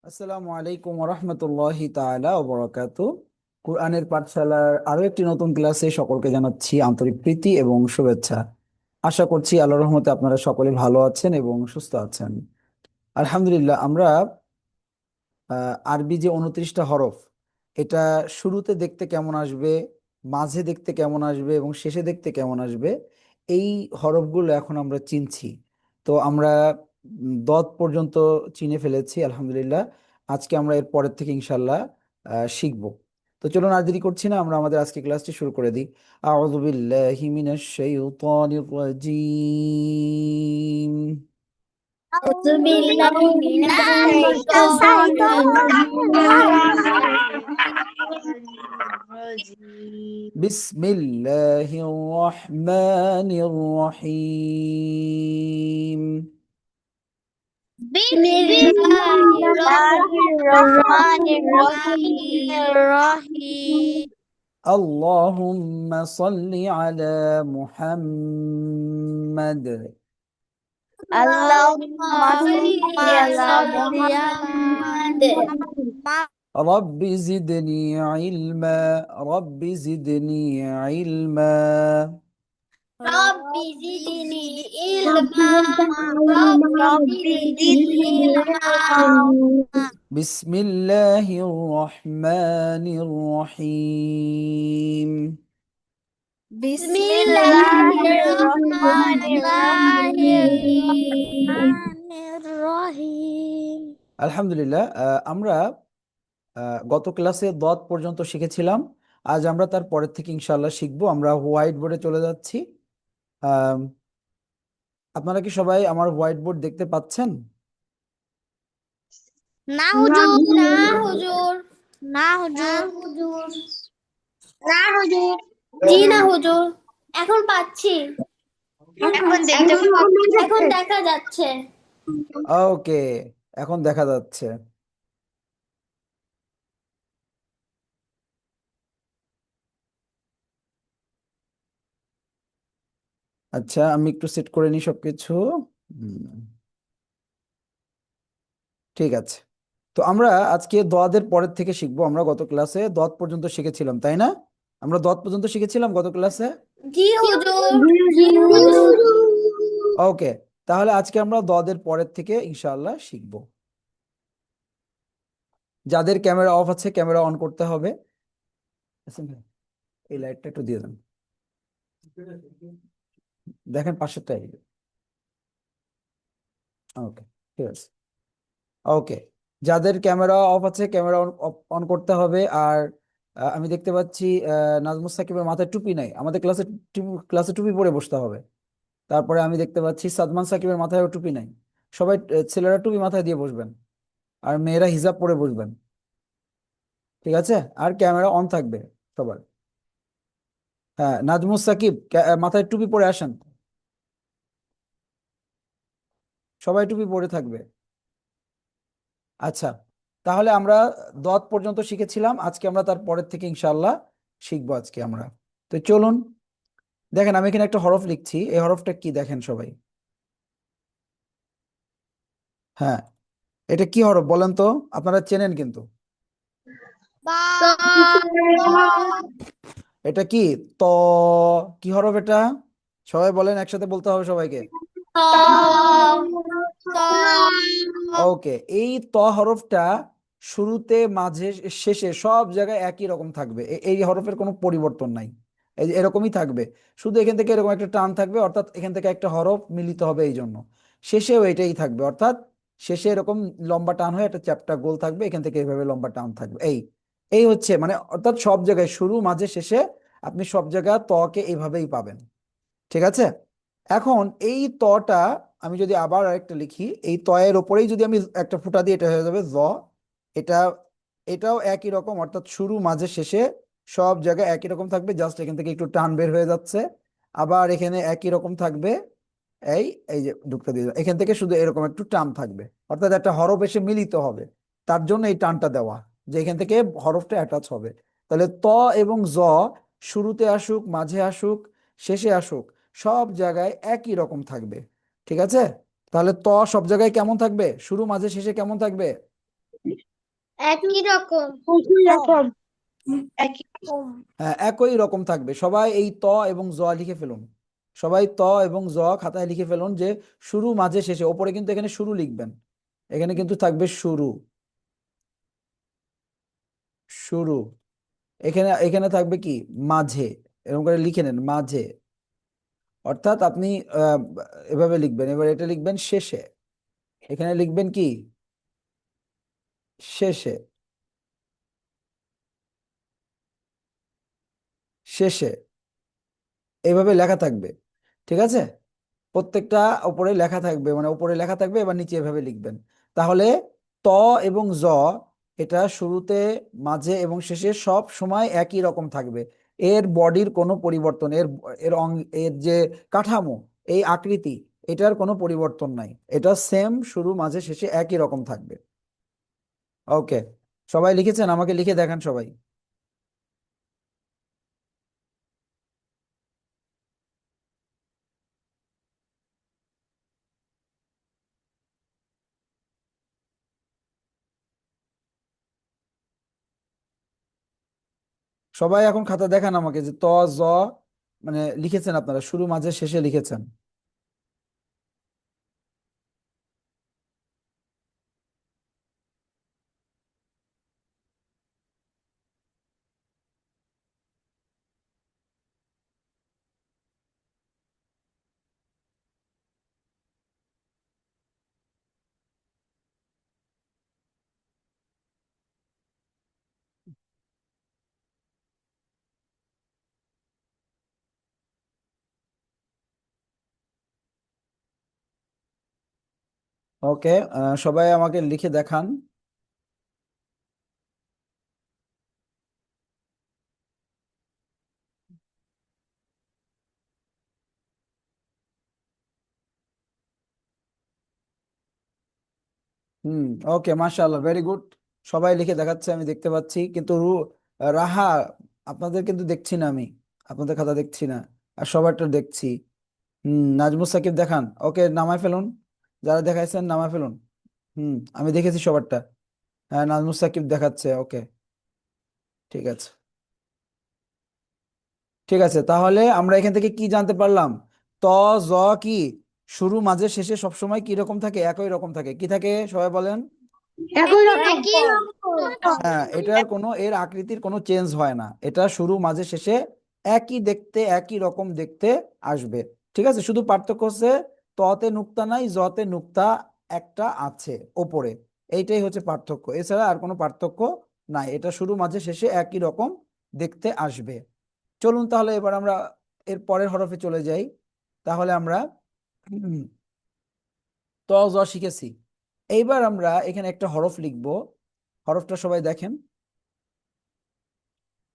আসসালামু আলাইকুম রহমতুল্লাহি তাআলা ওয়া বারাকাতু। কোরআনের পাঠশালার আরো একটি নতুন ক্লাসে সকলকে জানাচ্ছি আন্তরিক প্রীতি এবং শুভেচ্ছা। আশা করছি আল্লাহর রহমতে আপনারা সকলে ভালো আছেন এবং সুস্থ আছেন। আলহামদুলিল্লাহ, আমরা আরবি যে 29টা হরফ, এটা শুরুতে দেখতে কেমন আসবে, মাঝে দেখতে কেমন আসবে এবং শেষে দেখতে কেমন আসবে, এই হরফগুলো এখন আমরা চিনছি। তো আমরা দত পর্যন্ত চিনে ফেলেছি আলহামদুলিল্লাহ। আজকে আমরা এর পরের থেকে ইনশাল্লাহ শিখব। তো চলুন আর দেরি করছি না, আমরা আমাদের আজকে ক্লাসটি শুরু করে দিই। আউযু বিল্লাহি মিনাশ শাইতানির রাজীম। أعوذ بالله من الشيطان الرجيم. বিসমিল্লাহির রহমানির রহিম। بسم الله الرحمن الرحيم. আল্লাহুম্মা সাল্লি আলা মুহাম্মাদ। اللهم صل على محمد. রব্বি জিদনি ইলমা। রব্বি জিদনি ইলমা। رب زدني علما. رب زدني علما. বিসমিল্লাহির রহমানির রহিম। بسم الله الرحمن الرحيم. আলহামদুলিল্লাহ, আমরা গত ক্লাসে দত পর্যন্ত শিখেছিলাম। আজ আমরা তার পরের থেকে ইনশাআল্লাহ শিখবো। আমরা হোয়াইট বোর্ডে চলে যাচ্ছি। আম, আপনারা কি সবাই আমার হোয়াইট বোর্ড দেখতে পাচ্ছেন? না হুজুর, না হুজুর, না হুজুর, না হুজুর, জি না হুজুর। এখন পাচ্ছি, এখন দেখা যাচ্ছে। ওকে, এখন দেখা যাচ্ছে। আচ্ছা, আমি একটু সেট করে নিই সবকিছু। হুম, ঠিক আছে। তো আমরা আজকে দোয়াদের পরের থেকে শিখবো। আমরা গত ক্লাসে দত পর্যন্ত শিখেছিলাম, তাই না? আমরা দত পর্যন্ত শিখেছিলাম গত ক্লাসে। জি হুজুর, জি হুজুর। ওকে, তাহলে আজকে আমরা দদের পরের থেকে ইনশাআল্লাহ শিখবো। যাদের ক্যামেরা অফ আছে ক্যামেরা অন করতে হবে। হাসান ভাই, এই লাইটটা একটু দিয়ে দেন, দেখেন পাশেরটাই। ওকে, ঠিক আছে। ওকে, যাদের ক্যামেরা অফ আছে ক্যামেরা অন করতে হবে। আর আমি দেখতে পাচ্ছি নাজমুস সাকিবের মাথায় টুপি নাই। আমাদের ক্লাসে টুপি পরে বসতে হবে। তারপরে আমি দেখতে পাচ্ছি সাদমান সাকিবের মাথায়ও টুপি নাই। সবাই ছেলেরা টুপি মাথায় দিয়ে বসবেন আর মেয়েরা হিজাব পরে বসবেন, ঠিক আছে? আর ক্যামেরা অন থাকবে সবার। হ্যাঁ, নাজমুস সাকিব, মাথায় টুপি পরে আসেন। সবাই টুপি পরে থাকবে। আচ্ছা, তাহলে আমরা দত পর্যন্ত শিখেছিলাম। আজকে আমরা তার পরের থেকে ইনশাআল্লাহ শিখবো আজকে আমরা। তো চলুন, দেখেন আমি এখানে একটা হরফ লিখছি। এই হরফটা কি দেখেন সবাই? হ্যাঁ, এটা কি হরফ বলেন তো? আপনারা চেনেন কিন্তু। বা, এটা কি? ত। কি হরফ এটা? সবাই বলেন, একসাথে বলতে হবে সবাইকে। ত, ত, ওকে, এই ত হরফটা শুরুতে মাঝে শেষে সব জায়গায় একই রকম থাকবে। এই হরফের কোনো পরিবর্তন নাই। এই যে এরকমই থাকবে। শুধু এখান থেকে এরকম একটা টান থাকবে, অর্থাৎ এখান থেকে একটা হরফ মিলিত হবে এই জন্য। শেষেও এটাই থাকবে, অর্থাৎ শেষে এরকম লম্বা টান হয়ে একটা চ্যাপ্টা গোল থাকবে, এখান থেকে এইভাবে লম্বা টান থাকবে। এই এই হচ্ছে মানে, অর্থাৎ সব জায়গায় শুরু মাঝে শেষে আপনি সব জায়গায় তকে এইভাবেই পাবেন, ঠিক আছে? এখন এই তটা আমি যদি আবার আরেকটা লিখি, এই তয়ের ওপরেই যদি আমি একটা ফুটা দিই, এটা হয়ে যাবে জ। এটা এটাও একই রকম, অর্থাৎ শুরু মাঝে শেষে সব জায়গায় একই রকম থাকবে, জাস্ট এখান থেকে একটু টান বের হয়ে যাচ্ছে। আবার এখানে একই রকম থাকবে। এই এই যে ঢুকতে দিয়ে এখান থেকে শুধু এরকম একটু টান থাকবে, অর্থাৎ একটা হরফ এসে মিলিত হবে। তার জন্য এই টানটা দেওয়া, যে এখান থেকে হরফটা অ্যাটাচ হবে। তাহলে ত এবং জ শুরুতে আসুক, মাঝে আসুক, শেষে আসুক, সব জায়গায় একই রকম থাকবে, ঠিক আছে? তাহলে ত সব জায়গায় কেমন থাকবে? শুরু মাঝে শেষে কেমন থাকবে? একই রকম একই রকম হ্যাঁ, একই রকম থাকবে। সবাই এই ত এবং জ লিখে ফেলুন। সবাই ত এবং জ খাতায় লিখে ফেলুন, যে শুরু মাঝে শেষে। ওপরে কিন্তু এখানে শুরু লিখবেন, এখানে কিন্তু থাকবে শুরু। শুরু এখানে এখানে থাকবে কি মাঝে, এরকম করে লিখে নেন মাঝে। অর্থাৎ আপনি আহ, এভাবে লিখবেন। এবার এটা লিখবেন শেষে, এখানে লিখবেন কি শেষে। শেষে এইভাবে লেখা থাকবে, ঠিক আছে? প্রত্যেকটা উপরে লেখা থাকবে, মানে উপরে লেখা থাকবে, এবার নিচে এভাবে লিখবেন। তাহলে ত এবং জ এটা শুরুতে, মাঝে এবং শেষে সব সময় একই রকম থাকবে। এর বডির কোনো পরিবর্তন, এর এর অং এর যে কাঠামো, এই আকৃতি, এটার কোনো পরিবর্তন নাই। এটা সেম, শুরু মাঝে শেষে একই রকম থাকবে। ওকে, সবাই লিখেছেন? আমাকে লিখে দেখান সবাই। সবাই এখন খাতা দেখান আমাকে, যে ত জ মানে লিখেছেন আপনারা, শুরু মাঝে শেষে লিখেছেন। ওকে, সবাই আমাকে লিখে দেখান। হুম, ওকে, মাশাআল্লাহ, ভেরি গুড। সবাই লিখে দেখাচ্ছে, আমি দেখতে পাচ্ছি, কিন্তু রাহা, আপনাদের কিন্তু দেখছি না আমি, আপনাদের খাতা দেখছি না। আর সবারটা দেখছি। নাজমুস সাকিব দেখান। ওকে, নামায় ফেলুন, যারা দেখাইছেন নামায় ফেলুন। আমি দেখেছি সবারটা। হ্যাঁ, নাজমুস সাকিব দেখাচ্ছে। ওকে, ঠিক আছে। ঠিক আছে, তাহলে আমরা এখান থেকে কি জানতে পারলাম? ত জ কি শুরু মাঝে শেষে সবসময় কি রকম থাকে? একই রকম থাকে। কি থাকে সবাই বলেন? একই রকম হ্যাঁ, এটার কোনো, এর আকৃতির কোনো চেঞ্জ হয় না। এটা শুরু মাঝে শেষে একই দেখতে, একই রকম দেখতে আসবে। ঠিক আছে, শুধু পার্থক্য হচ্ছে ততে নুক্তা নাই, জতে নুক্তা একটা আছে ওপরে। এইটাই হচ্ছে পার্থক্য, এছাড়া আর কোনো পার্থক্য নাই। এটা শুরু মাঝে শেষে একই রকম দেখতে আসবে। চলুন তাহলে এবার আমরা এর পরের হরফে চলে যাই। তাহলে আমরা উম, ত জ শিখেছি। এইবার আমরা এখানে একটা হরফ লিখব। হরফটা সবাই দেখেন,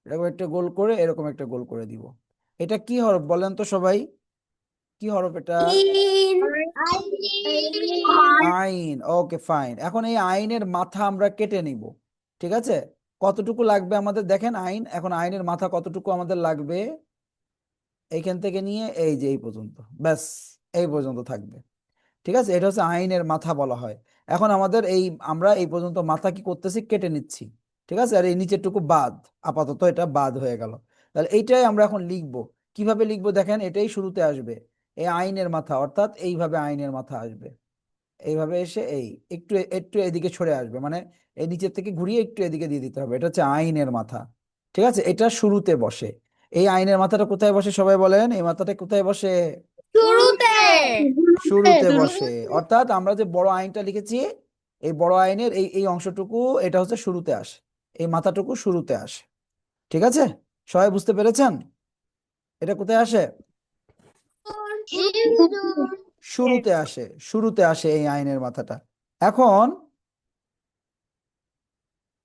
এরকম একটা গোল করে, এরকম একটা গোল করে দিব। এটা কি হরফ বলেন তো সবাই? কি হরফ এটা? আইন আইন আইন। ওকে, ফাইন। এখন এই আইনের মাথা আমরা কেটে নিব। ঠিক আছে, কতটুকু লাগবে আমাদের দেখেন। আইন, এখন আইনের মাথা কতটুকু আমাদের লাগবে? এইখান থেকে নিয়ে এই যে এই পর্যন্ত, ব্যাস এই পর্যন্ত থাকবে। ঠিক আছে, এটা হচ্ছে আইনের মাথা বলা হয়। এখন আমাদের এই, আমরা এই পর্যন্ত মাথা কি করতেছি, কেটে নিচ্ছি। ঠিক আছে, আর এই নিচেরটুকু বাদ, আপাতত এটা বাদ হয়ে গেল। তাহলে এইটাই আমরা এখন লিখবো। কিভাবে লিখবো দেখেন, এটাই শুরুতে আসবে, এই আইনের মাথা, অর্থাৎ এইভাবে আইনের মাথা আসবে। এইভাবে এসে এই একটু একটু এদিকে সরে আসবে, মানে এই নিচের থেকে ঘুরিয়ে একটু এদিকে দিয়ে দিতে হবে। এটা হচ্ছে আইনের মাথা। ঠিক আছে, এটা শুরুতে বসে। এই আইনের মাথাটা কোথায় বসে সবাই বলেন? এই মাথাটা কোথায় বসে? শুরুতে শুরুতে বসে। অর্থাৎ আমরা যে বড় আইনটা লিখেছি, এই বড় আইনের এই এই অংশটুকু, এটা হচ্ছে শুরুতে আসে, এই মাথাটুকু শুরুতে আসে। ঠিক আছে, সবাই বুঝতে পেরেছেন? এটা কোথায় আসে? জি হুজুর শুরুতে আসে, শুরুতে আসে এই আইনের মাথাটা। এখন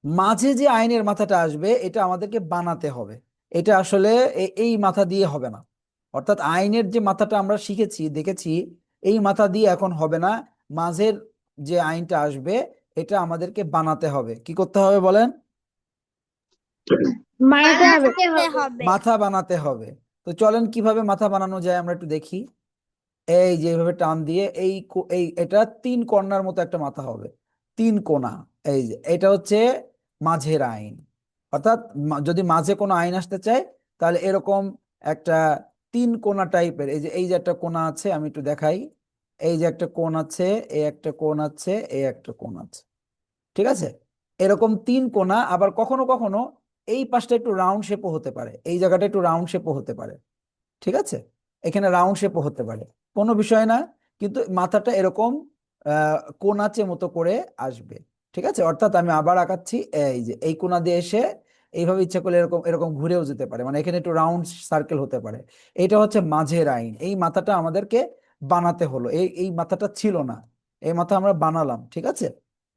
মাঝে যে আইনের মাথাটা আসবে, এটা আমাদেরকে বানাতে হবে। এটা আসলে এই মাথা দিয়ে হবে না। অর্থাৎ আইনের যে মাথাটা আমরা শিখেছি, দেখেছি, এই মাথা দিয়ে এখন হবে না। মাঝের যে আইনটা আসবে, এটা আমাদেরকে বানাতে হবে। কি করতে হবে বলেন? বানাতে হবে মাথা বানাতে হবে। তো চলেন কিভাবে মাথা বানানো যায় আমরা একটু দেখি। এই যে এইভাবে টান দিয়ে এই এই এটা তিন কর্নার মতো একটা মাথা হবে। তিন কোণা, এই যে এটা হচ্ছে মাঝের আইন। অর্থাৎ যদি মাঝে কোনো আইন আসতে চায় তাহলে এরকম একটা তিন কোণা টাইপের, এই যে একটা কোণা আছে, আমি একটু দেখাই। এই যে একটা কোণ আছে, এই একটা কোণ আছে, এই একটা কোণ আছে, ঠিক আছে? এরকম তিন কোণা, আবার কখনো কখনো এই পাশটা একটু রাউন্ড শেপও হতে পারে, এই জায়গাটা একটু রাউন্ড শেপও হতে পারে, ঠিক আছে? এখানে রাউন্ড শেপও হতে পারে, কোনো বিষয় না। কিন্তু মাথাটা এরকম কোনাচে মতো করে আসবে, ঠিক আছে? অর্থাৎ আমি আবার আঁকাচ্ছি, এই যে এই কোণা দিয়ে এসে এইভাবে ইচ্ছা করলে এরকম এরকম ঘুরেও যেতে পারে, মানে এখানে একটু রাউন্ড সার্কেল হতে পারে। এটা হচ্ছে মাঝের আইন। এই মাথাটা আমাদেরকে বানাতে হলো, এই মাথাটা ছিল না, এই মাথা আমরা বানালাম, ঠিক আছে?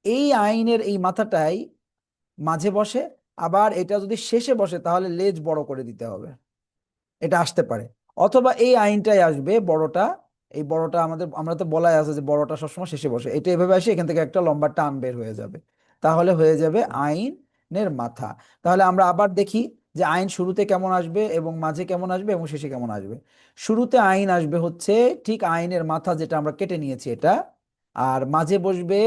এই আইনের এই মাথাটাই মাঝে বসে, আবার এটা যদি শেষে বসে তাহলে লেজ বড় করে দিতে হবে, এটা আসতে পারে। অথবা এই আইনটাই আসবে বড়টা, এই বড়টা আমরা তো বলাই আছে যে বড়টা সবসময় শেষে বসে, এটা এভাবে আসে, এখান থেকে একটা লম্বা টান বের হয়ে যাবে, তাহলে হয়ে যাবে আইনের মাথা। তাহলে আমরা আবার দেখি যে আইন শুরুতে কেমন আসবে এবং মাঝে কেমন আসবে এবং শেষে কেমন আসবে। শুরুতে আইন আসবে হচ্ছে ঠিক আইনের মাথা যেটা আমরা কেটে নিয়েছি এটা, আর মাঝে বসবে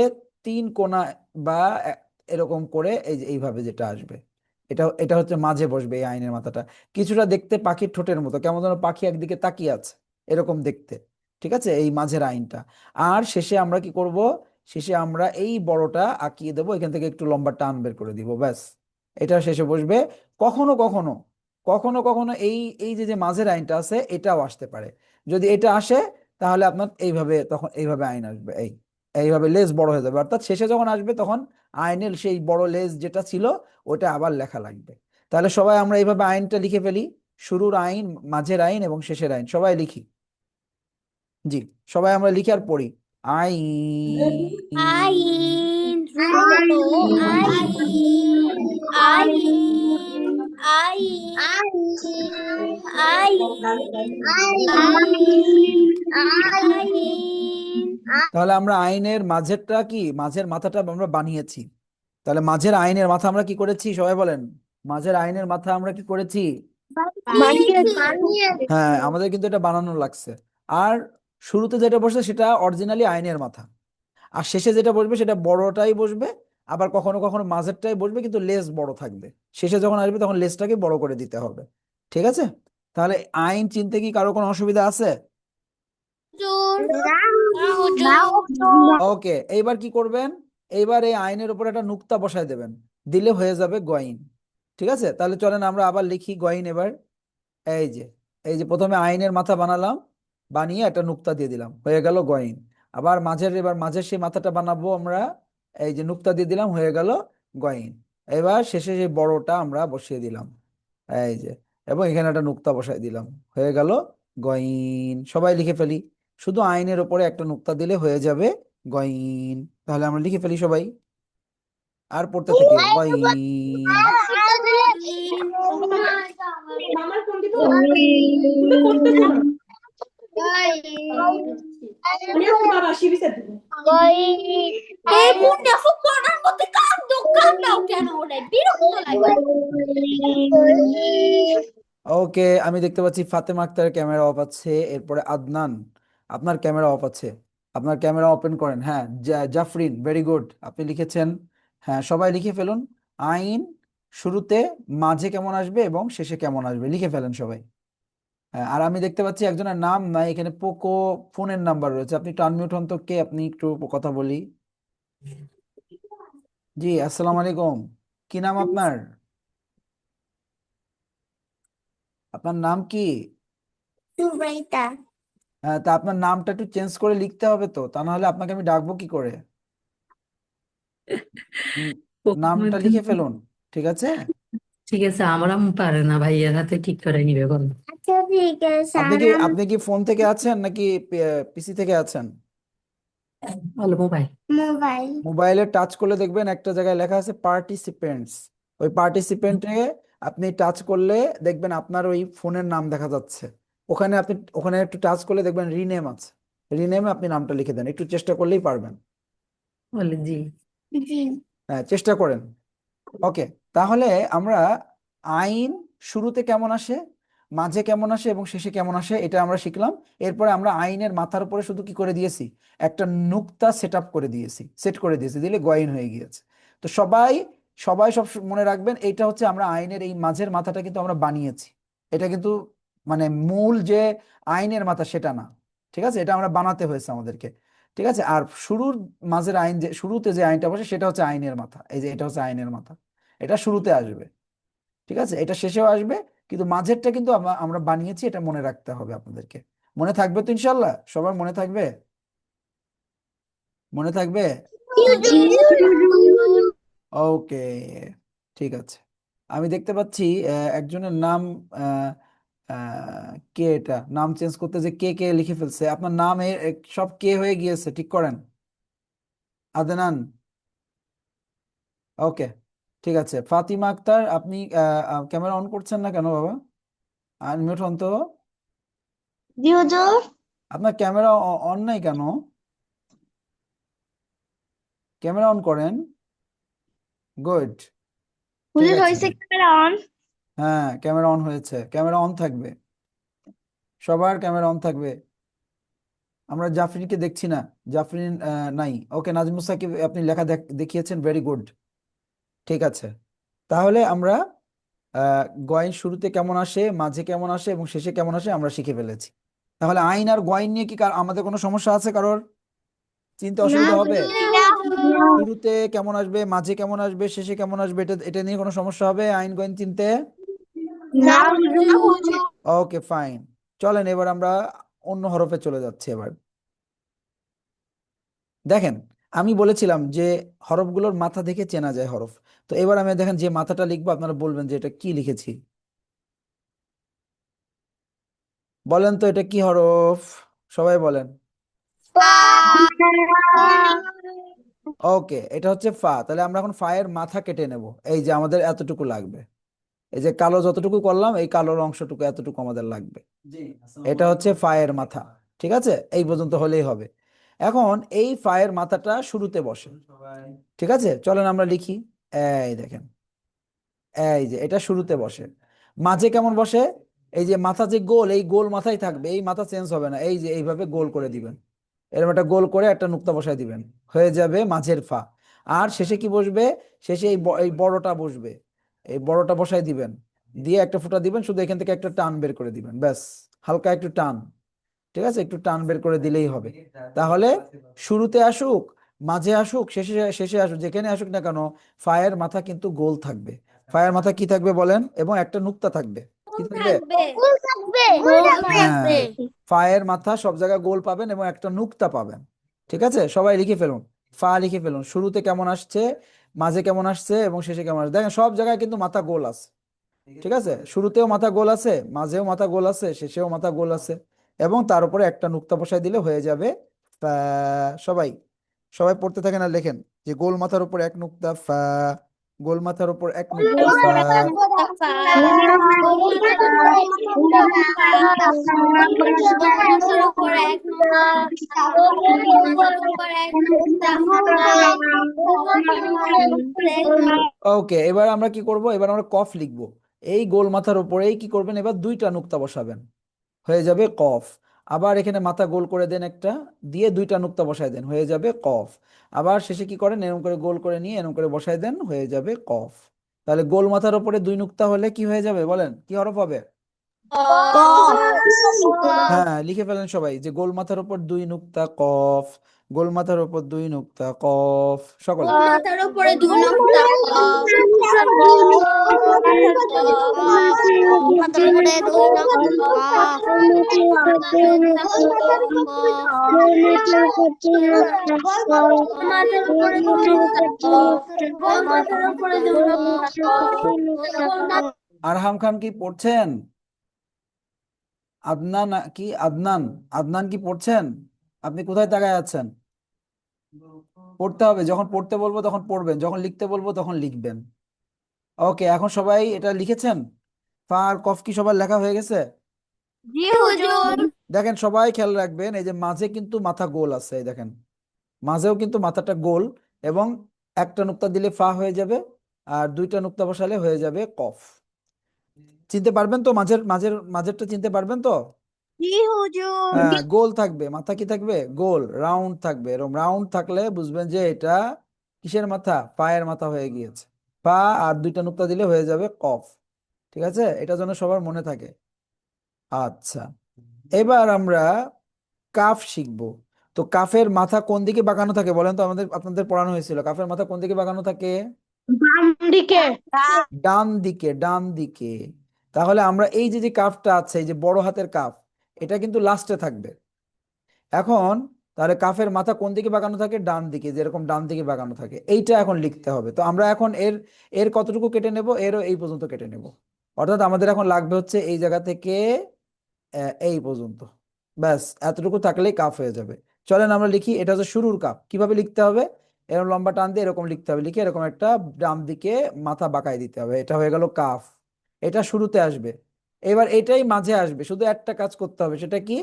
তিন কোণা বা এ- এরকম করে, এই যে এইভাবে যেটা আসবে, এটা এটা হচ্ছে মাঝে বসবে এই আইনের মাথাটা। কিছুটা দেখতে পাখির ঠোঁটের মতো, কেমন যেন পাখি একদিকে তাকিয়ে আছে এরকম দেখতে, ঠিক আছে, এই মাঝের আইনটা। আর শেষে আমরা কি করব, শেষে আমরা এই বড়টা আঁকিয়ে দেবো, এখান থেকে একটু লম্বা টান বের করে দিব, ব্যাস। এটা শেষে বসবে। কখনো কখনো কখনো কখনো এই এই যে যে মাঝের আইনটা আছে এটাও আসতে পারে। যদি এটা আসে তাহলে আপনার এইভাবে, তখন এইভাবে আইন আসবে, এইভাবে লেজ বড় হয়ে যাবে, অর্থাৎ শেষে যখন আসবে তখন আইনের সেই বড় লেজ যেটা ছিল ওটা আবার লেখা লাগবে। তাহলে সবাই আমরা এইভাবে আইনটা লিখে ফেলি, শুরুর আইন, মাঝের আইন এবং শেষের আইন সবাই লিখি। জি, সবাই আমরা লিখে আর পড়ি। আইন। আইন, দ্রুত আইন, আইন, আইন, আইন, আইন, আইন। তাহলে আমরা আইনের মাঝেরটা কি, মাঝের মাথাটা আমরা বানিয়েছি। তাহলে মাঝের আইনের মাথা আমরা কি করেছি সবাই বলেন, মাঝের আইনের মাথা আমরা কি করেছি? হ্যাঁ, আমাদের কিন্তু এটা বানানো লাগছে। আর শুরুতে যেটা বসে সেটা অরিজিনালি আইনের মাথা, আর শেষে যেটা বসবে সেটা বড়টাই বসবে, আবার কখনো কখনো মাঝেরটাই বসবে কিন্তু লেজ বড় থাকবে। শেষে যখন আসবে তখন লেজটাকে বড় করে দিতে হবে, ঠিক আছে? তাহলে আইন চিনতে কি কারো কোনো অসুবিধা আছে? হুজুর, না হুজুর। ওকে, এইবার কি করবেন, এইবার এই আইনের উপর একটা নুক্তা বসায় দেবেন, দিলে হয়ে যাবে গয়ন, ঠিক আছে? তাহলে চলেন আমরা আবার লিখি গয়ন এবার। এই যে এই যে প্রথমে আইনের মাথা বানালাম, বানিয়ে একটা নুক্তা দিয়ে দিলাম, হয়ে গেল গয়ন। আবার এবার মাঝের সেই মাথাটা বানাবো আমরা, এই যে নুক্তা দিয়ে দিলাম, হয়ে গেল গয়ন। এবার শেষে সেই বড়টা আমরা বসিয়ে দিলাম, এই যে, এবং এখানে একটা নুক্তা বসাই দিলাম, হয়ে গেল গয়ন। সবাই লিখে ফেলি, শুধু আইনের উপরে একটা নুক্তা দিলে হয়ে যাবে গয়ন। তাহলে আমরা লিখে ফেলি সবাই, আর পড়তে থাকি গয়ন। মামার ফোন দিত কিন্তু করতেছে না। আমি এখন বাবা শিবিসে দিব। এই মুন্ডা ফুকনার মধ্যে কান দাও কেন ওরে বিরক্ত লাগে। ওকে, আমি দেখতে পাচ্ছি ফাতেমা আক্তারের ক্যামেরা অফ আছে, এরপরে আদনান, আপনার ক্যামেরা অফ আছে, আপনার ক্যামেরা ওপেন করেন। হ্যাঁ, জাফরিন, ভেরি গুড, আপনি লিখেছেন। হ্যাঁ, সবাই লিখে ফেলুন। আইন শুরুতে, মাঝে কেমন আসবে এবং শেষে কেমন আসবে লিখে ফেলেন সবাই। হ্যাঁ, আর আমি দেখতে পাচ্ছি একজনের নাম নাই এখানে, পোকো ফোনের নাম্বার রয়েছে, আপনি একটু আনমিউট হন তো, কে আপনি, একটু কথা বলি। জি, আসসালামু আলাইকুম, কি নাম আপনার? আপনার নাম কি? সুবাইতা। হ্যাঁ, তা আপনার নামটা একটু চেঞ্জ করে লিখতে হবে তো, তা না হলে আপনাকে আমি ডাকবো কি করে? উম, নামটা লিখে ফেলুন, ঠিক আছে? ঠিক আছে, আমার আম্মু পারে না, ভাইয়ের হাতে ঠিক করে নিবে কোন। আচ্ছা ঠিক আছে আপনি কি আপনি কি ফোন থেকে আছেন নাকি পিসি থেকে আছেন? বলো মোবাইল। মোবাইল। মোবাইলে টাচ করলে দেখবেন একটা জায়গায় লেখা আছে পার্টিসিপেন্টস, ওই পার্টিসিপেন্টে আপনি টাচ করলে দেখবেন আপনার ওই ফোনের নাম দেখা যাচ্ছে। ওখানে একটু টাচ করলে দেখবেন রিনেম আছে, রিনেমে আপনি নামটা লিখে দেন, একটু চেষ্টা করলেই পারবেন। বলে জি। জি। হ্যাঁ, চেষ্টা করেন। ওকে, তাহলে আমরা আইন শুরুতে কেমন আসে, মাঝে কেমন আসে এবং শেষে কেমন আসে এটা আমরা শিখলাম। এরপরে আমরা আইনের মাথার উপরে শুধু কি করে দিয়েছি, একটা নুক্তা সেট করে দিয়েছি, দিলে গয়েন হয়ে গিয়েছে। তো সবাই সবাই সব মনে রাখবেন, এইটা হচ্ছে আমরা আইনের এই মাঝের মাথাটা কিন্তু আমরা বানিয়েছি। এটা কিন্তু মানে মূল যে আইনের মাথা সেটা না, ঠিক আছে, এটা আমরা বানাতে হয়েছে আমাদেরকে। ঠিক আছে, আর শুরুর মাঝের আইন যে শুরুতে যে আইনটা বসে সেটা হচ্ছে আইনের মাথা, এই যে এটা হচ্ছে আইনের মাথা, এটা শুরুতে আসবে। ঠিক আছে, এটা শেষেও আসবে, কিন্তু মাঝেরটা কিন্তু আমরা আমরা বানিয়েছি, এটা মনে রাখতে হবে আপনাদেরকে। মনে থাকবে তো ইনশাল্লাহ? সবার মনে থাকবে? মনে থাকবে? ওকে, ঠিক আছে। আমি দেখতে পাচ্ছি একজনের নাম আহ, কে, এটা নাম চেঞ্জ করতে যে কে কে লিখে ফেলছে, আপনার নাম সব কে হয়ে গিয়েছে, ঠিক করেন। আদনান, ওকে, ঠিক আছে। ফাতিমা আক্তার, আপনি ক্যামেরা অন করছেন না কেন বাবা? আনমিউট হন তো। জি হুজুর। আপনার ক্যামেরা অন নাই কেন? ক্যামেরা অন করেন। গুড, ঠিক হুজুর আছে। হয়েছে ক্যামেরা অন? হ্যাঁ, ক্যামেরা অন হয়েছে, ক্যামেরা অন থাকবে, সবার ক্যামেরা অন থাকবে। আমরা জাফরিনকে দেখছি না, জাফরিন নাই। ওকে, নাজমুস সাকিব আপনি লেখা দেখিয়েছেন, ভেরি গুড, ঠিক আছে। তাহলে আমরা গয়েন শুরুতে কেমন আসে, মাঝে কেমন আসে এবং শেষে কেমন আসে আমরা শিখে ফেলেছি। তাহলে আইন আর গয়েন নিয়ে কি আমাদের কোনো সমস্যা আছে কারোর? চিনতে না অসুবিধা হবে? হুজুর। শুরুতে কেমন আসবে, মাঝে কেমন আসবে, শেষে কেমন আসবে, এটা এটা নিয়ে কোনো সমস্যা হবে আইন গয়েন চিনতে? না হুজুর। ওকে, ফাইন। চলেন এবার আমরা অন্য হরফে চলে যাচ্ছি এবার। দেখেন, আমি বলেছিলাম যে হরফগুলোর মাথা দেখে চেনা যায় হরফ। তো এবার আমি দেখেন যে মাথাটা লিখবো আপনারা বলবেন যে এটা কি লিখেছি। বলেন তো এটা কি হরফ, সবাই বলেন। ওকে, এটা হচ্ছে ফা। তাহলে আমরা এখন ফা এর মাথা কেটে নেব, এই যে আমাদের এতটুকু লাগবে, এই যে কালো যতটুকু করলাম এই কালোর অংশটুকু এতটুকু আমাদের লাগবে। এটা হচ্ছে ফা এর মাথা, ঠিক আছে, এই পর্যন্ত হলেই হবে। এখন এই ফা এর মাথাটা শুরুতে বসে, ঠিক আছে, চলেন আমরা লিখি। এই দেখেন, এই যে এটা শুরুতে বসে। মাঝে কেমন বসে? এই যে মাথা যে গোল, এই গোল মাথায় থাকবে, এই মাথা চেঞ্জ হবে না, এই যে এইভাবে গোল করে দিবেন, এরকম একটা গোল করে একটা নুক্তা বসায় দিবেন, হয়ে যাবে মাঝের ফা। আর শেষে কি বসবে? শেষে এই বড়টা বসবে, এই বড়টা বসায় দিবেন, দিয়ে একটা ফোঁটা দিবেন, শুধু এখান থেকে একটা টান বের করে দিবেন, ব্যাস, হালকা একটু টান, ঠিক আছে, একটু টান বের করে দিলেই হবে। তাহলে শুরুতে আসুক, মাঝে আসুক, শেষে শেষে আসুক, যেখানে আসুক না কেন, ফায়ের মাথা কিন্তু গোল থাকবে। ফায়ের মাথা কি থাকবে বলেন? এবং একটা নুক্তা থাকবে, কি থাকবে? গোল থাকবে। হ্যাঁ, ফায়ের মাথা সব জায়গায় গোল পাবেন এবং একটা নুক্তা পাবেন। ঠিক আছে, সবাই লিখে ফেলুন, ফা লিখে ফেলুন। শুরুতে কেমন আসছে, মাঝে কেমন আসছে এবং শেষে কেমন আসছে, দেখেন সব জায়গায় কিন্তু মাথা গোল আছে। ঠিক আছে, শুরুতেও মাথা গোল আছে, মাঝেও মাথা গোল আছে, শেষেও মাথা গোল আছে, এবং তার উপরে একটা নুক্তা বসায় দিলে হয়ে যাবে ফা। সবাই সবাই পড়তে থাকেন আর লেখেন যে গোল মাথার উপর এক নুক্তা ফা, গোল মাথার উপর এক নুক্তা ফা। ওকে, এবার আমরা কি করব, এবার আমরা কফ লিখবো। এই গোল মাথার উপরেই কি করবেন, এবার দুইটা নুক্তা বসাবেন, হয়ে যাবে কফ। আবার এখানে মাথা গোল করে দেন একটা, দিয়ে দুইটা নুক্তা বসায় দেন, হয়ে যাবে কফ। আবার শেষে কি করেন, এরকম করে গোল করে নিয়ে এরকম করে বসায় দেন, হয়ে যাবে কফ। তাহলে গোল মাথার উপরে দুই নুক্তা হলে কি হয়ে যাবে বলেন, কি হরফ হবে? হ্যাঁ, লিখে ফেলেন সবাই যে গোল মাথার উপর দুই নুক্তা কফ, গোল মাথার উপর দুই নুক্তা কফ, সকলে। মাথার উপরে দুই নকশা মাথার উপরে দুই মাথার উপরে দুই মাথার উপরে দুই আরহাম খান কি পড়ছেন? আদনান কি, আদনান, আদনান কি পড়ছেন? আপনি কোথায় তাকায় আছেন? পড়তে হবে, যখন পড়তে বলবো তখন পড়বেন, যখন লিখতে বলবো তখন লিখবেন। ওকে, এখন সবাই এটা লিখেছেন? ফা আর কফ কি সবার লেখা হয়ে গেছে? জি হুজুর। দেখেন সবাই খেয়াল রাখবেন, এই যে মাঝে কিন্তু মাথা গোল আছে, এই দেখেন মাঝেও কিন্তু মাথাটা গোল, এবং একটা নুক্তা দিলে ফা হয়ে যাবে, আর দুইটা নুক্তা বসালে হয়ে যাবে কফ। চিনতে পারবেন তো? মাঝেরটা চিনতে পারবেন তো? জি হুজুর। হ্যাঁ, গোল থাকবে, মাথা কি থাকবে? গোল, রাউন্ড থাকবে। এরকম রাউন্ড থাকলে বুঝবেন যে এটা কিসের মাথা? পায়ের মাথা হয়ে গিয়েছে। পা আর দুইটা নুক্তা দিলে হয়ে যাবে কফ। ঠিক আছে, এটা যেন সবার মনে থাকে। আচ্ছা, এবার আমরা কাফ শিখবো। তো কাফের মাথা কোন দিকে বাঁকানো থাকে বলেন তো? আপনাদের পড়ানো হয়েছিল কাফের মাথা কোন দিকে বাঁকানো থাকে? বাম দিকে। ডান দিকে, ডান দিকে। তাহলে আমরা এই যে যে কাফটা আছে, এই যে বড় হাতের কাফ, এটা কিন্তু লাস্টে থাকবে। এখন তাহলে কাফের মাথা কোন দিকে বাঁকানো থাকে? ডান দিকে, যেরকম ডান দিকে বাঁকানো থাকে। এইটা এখন লিখতে হবে। তো আমরা এখন এর এর কতটুকু কেটে নেব? এরও এই পর্যন্ত কেটে নেব। অর্থাৎ আমাদের এখন লাগবে হচ্ছে এই জায়গা থেকে এই পর্যন্ত। ব্যাস, এতটুকু থাকলেই কাফ হয়ে যাবে। চলেন আমরা লিখি। এটা হচ্ছে শুরুর কাফ। কিভাবে লিখতে হবে? এরকম লম্বা টান দিয়ে এরকম লিখতে হবে। লিখে এরকম একটা ডান দিকে মাথা বাঁকায় দিতে হবে। এটা হয়ে গেল কাফ। এটা শুরুতে আসবে। এবার এটাই মাঝে আসবে। শুধু একটা কাজ করতে হবে, সেটা কি?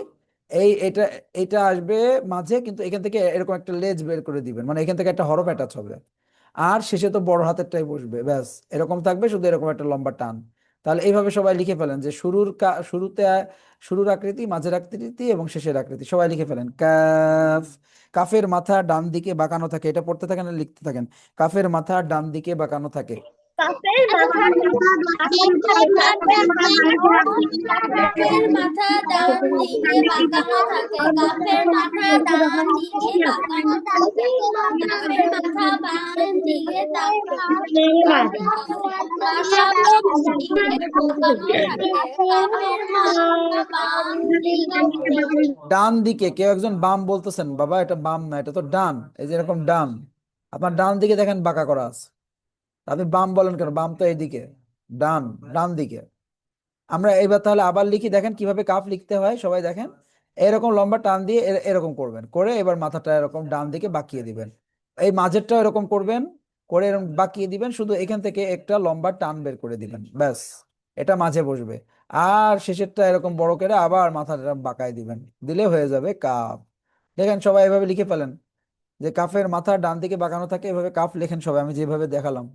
এটা এটা আসবে মাঝে, কিন্তু এখান থেকে এরকম একটা লেজ বের করে দিবেন, মানে এখান থেকে একটা হরফ অ্যাটাচ হবে। আর শেষে তো বড় হাতেরটাই বসবে। ব্যাস, এরকম থাকবে, শুধু এরকম একটা লম্বা টান। তাহলে এইভাবে সবাই লিখে ফেলেন যে শুরুর আকৃতি, মাঝের আকৃতি এবং শেষের আকৃতি সবাই লিখে ফেলেন। কাফ। কাফের মাথা ডান দিকে বাঁকানো থাকে। এটা পড়তে থাকেন আর লিখতে থাকেন। কাফের মাথা ডান দিকে বাঁকানো থাকে। কাফের মাথা ডান দিকে বাঁকানো থাকে। কাফের মাথা ডান দিকে বাঁকানো থাকে। কাফের মাথা বাম দিকে বাঁকানো থাকে। কাফের মাথা বাম দিকে। ডান দিকে কেউ একজন বাম বলতেছেন, বাবা এটা বাম না, এটা তো ডান। এই যে এরকম ডান, আপনার ডান দিকে দেখেন বাঁকা করা আছে। আপনি বাম বলেন কেন? বাম তো এইদিকে। ডান, ডান দিকে। আমরা এবার তাহলে আবার লিখি, দেখেন কিভাবে কাফ লিখতে হয়। সবাই দেখেন, এরকম লম্বা টান দিয়ে এরকম করবেন, করে এবার মাথাটা এরকম ডান দিকে বাঁকিয়ে দিবেন। এই মাঝেরটাও এরকম করবেন, করে এরকম বাঁকিয়ে দিবেন। শুধু এখান থেকে একটা লম্বা টান বের করে দিবেন। ব্যাস, এটা মাঝে বসবে। আর শেষেরটা এরকম বড় করে আবার মাথাটা বাঁকায় দিবেন, দিলে হয়ে যাবে কাফ। দেখেন সবাই এভাবে লিখে ফেলেন যে কাফের মাথা ডান দিকে বাঁকানো থাকে। এভাবে কাফ লেখেন সবাই, আমি যেভাবে দেখালাম।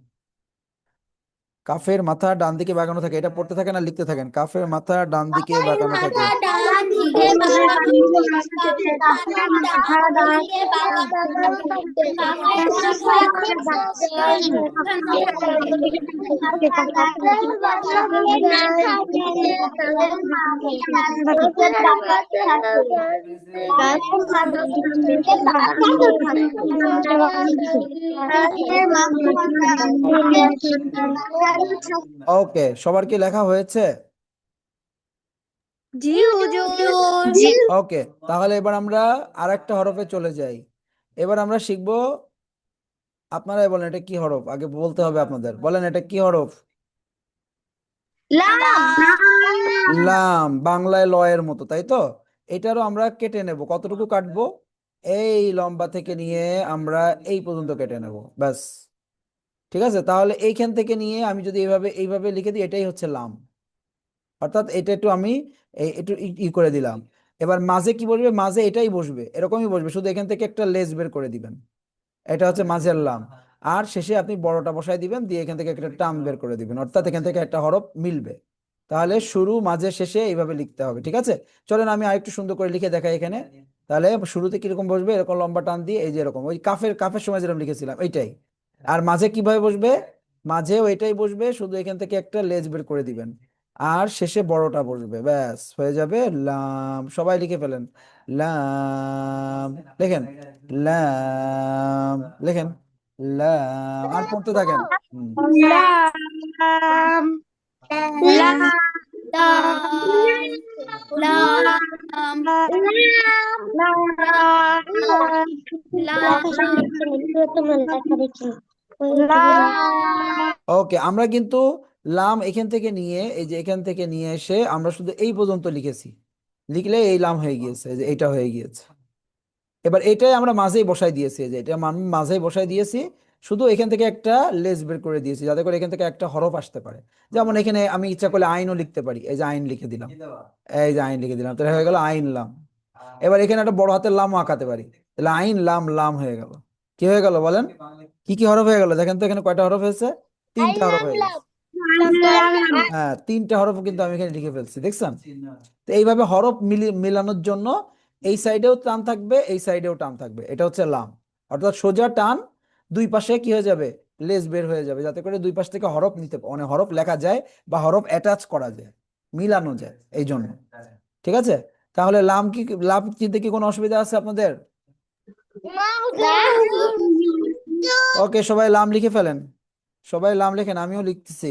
কাফের মাথা ডান দিকে বাঁকানো থাকে। এটা পড়তে থাকেন আর লিখতে থাকেন। কাফের মাথা ডান দিকে কাফের বাঁকানো থাকে। মাথা ডান দিকে বাঁকানো থাকে। কাফের মাথা ডান দিকে বাঁকানো থাকে। কাফের মাথা ওকে, সবার কি লেখা হয়েছে? জি হুজুর। ওকে, তাহলে এবার আমরা আরেকটা হরফে চলে যাই। এবার আমরা শিখবো। আপনারাই বলেন এটা কি হরফ, আগে বলতে হবে আপনাদের। বলেন এটা কি হরফ? লাম। বাংলায় লয়ের মতো, তাই তো? এটারও আমরা কেটে নেব। কতটুকু কাটবো? এই লম্বা থেকে নিয়ে আমরা এই পর্যন্ত কেটে নেব। ব্যাস, ঠিক আছে। তাহলে এইখান থেকে নিয়ে আমি যদি এইভাবে এইভাবে লিখে দিই, এটাই হচ্ছে লাম। অর্থাৎ এটা একটু আমি একটু করে দিলাম। এবার মাঝে কি বসবে? মাঝে এটাই বসবে, এরকমই বসবে, শুধু এখান থেকে একটা লেজ বের করে দিবেন। এটা হচ্ছে মাঝের লাম। আর শেষে আপনি বড়টা বসাই দিবেন, দিয়ে এখান থেকে একটা টার্ম বের করে দিবেন, অর্থাৎ এখান থেকে একটা হরফ মিলবে। তাহলে শুরু, মাঝে, শেষে এইভাবে লিখতে হবে। ঠিক আছে, চলেন আমি আরেকটু সুন্দর করে লিখে দেখাই এখানে। তাহলে শুরুতে কিরকম বসবে? এরকম লম্বা টান দিয়ে, এই যে এরকম, ওই কাফের কাফের সময় যেরকম লিখেছিলাম এইটাই। আর মাঝে কিভাবে বসবে? মাঝেও এটাই বসবে, শুধু এখান থেকে একটা লেজ বের করে দিবেন। আর শেষে বড়টা বসবে। ব্যাস, হয়ে যাবে লাম। সবাই লিখে ফেলেন। লাম লেখেন। লাম লেখেন। লাম, আর পড়তে থাকেন। হুম। লাম লাম লাম ওকে, আমরা কিন্তু লাম এখান থেকে নিয়ে, এই যে এখান থেকে নিয়ে এসে আমরা শুধু এই পর্যন্ত লিখেছি। লিখলে এই লাম হয়ে গিয়েছে, এই যে এটা হয়ে গিয়েছে। এবার এটাই আমরা মাঝেই বসাই দিয়েছি, এই যে এটা আমি মাঝেই বসাই দিয়েছি। শুধু এখান থেকে একটা লেজ বের করে দিয়েছি, যাতে করে এখান থেকে একটা হরফ আসতে পারে। যেমন এখানে আমি ইচ্ছা করলে আইনও লিখতে পারি। এই যে আইন লিখে দিলাম। এই যে আইন লিখে দিলাম, তাহলে হয়ে গেল আইন লাম। এবার এখানে একটা বড় হাতের লামও আঁকাতে পারি, তাহলে আইন লাম লাম হয়ে গেল। কি হয়ে গেল বলেন? কি কি হরফ হয়ে গেল? দেখেন তো এখানে কয়টা হরফ হয়েছে? তিনটা হরফ হয়ে গেছে। হ্যাঁ, 3টা হরফ কিন্তু আমি এখানে লিখে ফেলছি, দেখছেন? তো এইভাবে হরফ মেলানোর জন্য এই সাইডেও টান থাকবে, এই সাইডেও টান থাকবে, এটা হচ্ছে লাম। অর্থাৎ সোজা টান, দুই পাশে কি হয়ে যাবে, লেজ বের হয়ে যাবে, যাতে করে দুই পাশ থেকে হরফ মানে হরফ লেখা যায় বা হরফ অ্যাটাচ করা যায়, মিলানো যায়, এই জন্য। ঠিক আছে, তাহলে লাম চিনতে কি কোনো অসুবিধা আছে আপনাদের? ওকে, সবাই লাম লিখে ফেলেন, সবাই লাম লেখেন, আমিও লিখতেছি,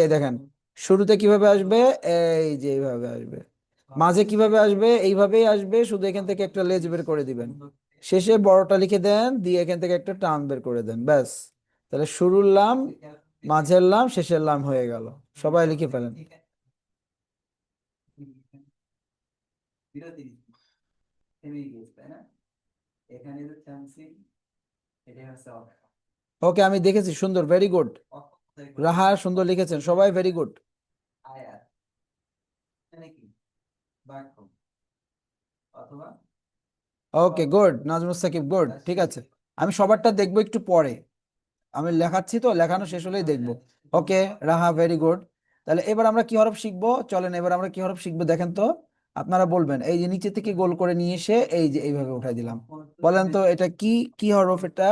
এই দেখেন শুরুতে কিভাবে আসবে, এই যে এইভাবে আসবে, মাঝে কিভাবে আসবে, এইভাবেই আসবে, শুধু এখান থেকে একটা লেজ বের করে দিবেন, শেষে বড়টা লিখে দেন, দিয়ে এখান থেকে একটা টান বের করে দেন, ব্যাস। তাহলে শুরুর লাম, মাঝের লাম, শেষের লাম হয়ে গেল। সবাই লিখে ফেলেন। ওকে, আমি দেখেছি, সুন্দর, ভেরি গুড। রাহা সুন্দর লিখেছেন, সবাই ভেরি গুড। ওকে, গুড, নাজমুস সাকিব, গুড, ঠিক আছে। আমি সবারটা দেখবো একটু পরে, আমি লেখাচ্ছি তো, লেখানো শেষ হলেই দেখবো। ওকে, রাহা, ভেরি গুড। তাহলে এবার আমরা কি হরফ শিখবো, চলেন এবার আমরা কি হরফ শিখবো দেখেন তো। আপনারা বলবেন, এই যে নিচে থেকে গোল করে নিয়ে এসে এই যে এইভাবে উঠাই দিলাম, বলেন তো এটা কি, কি হরফ এটা?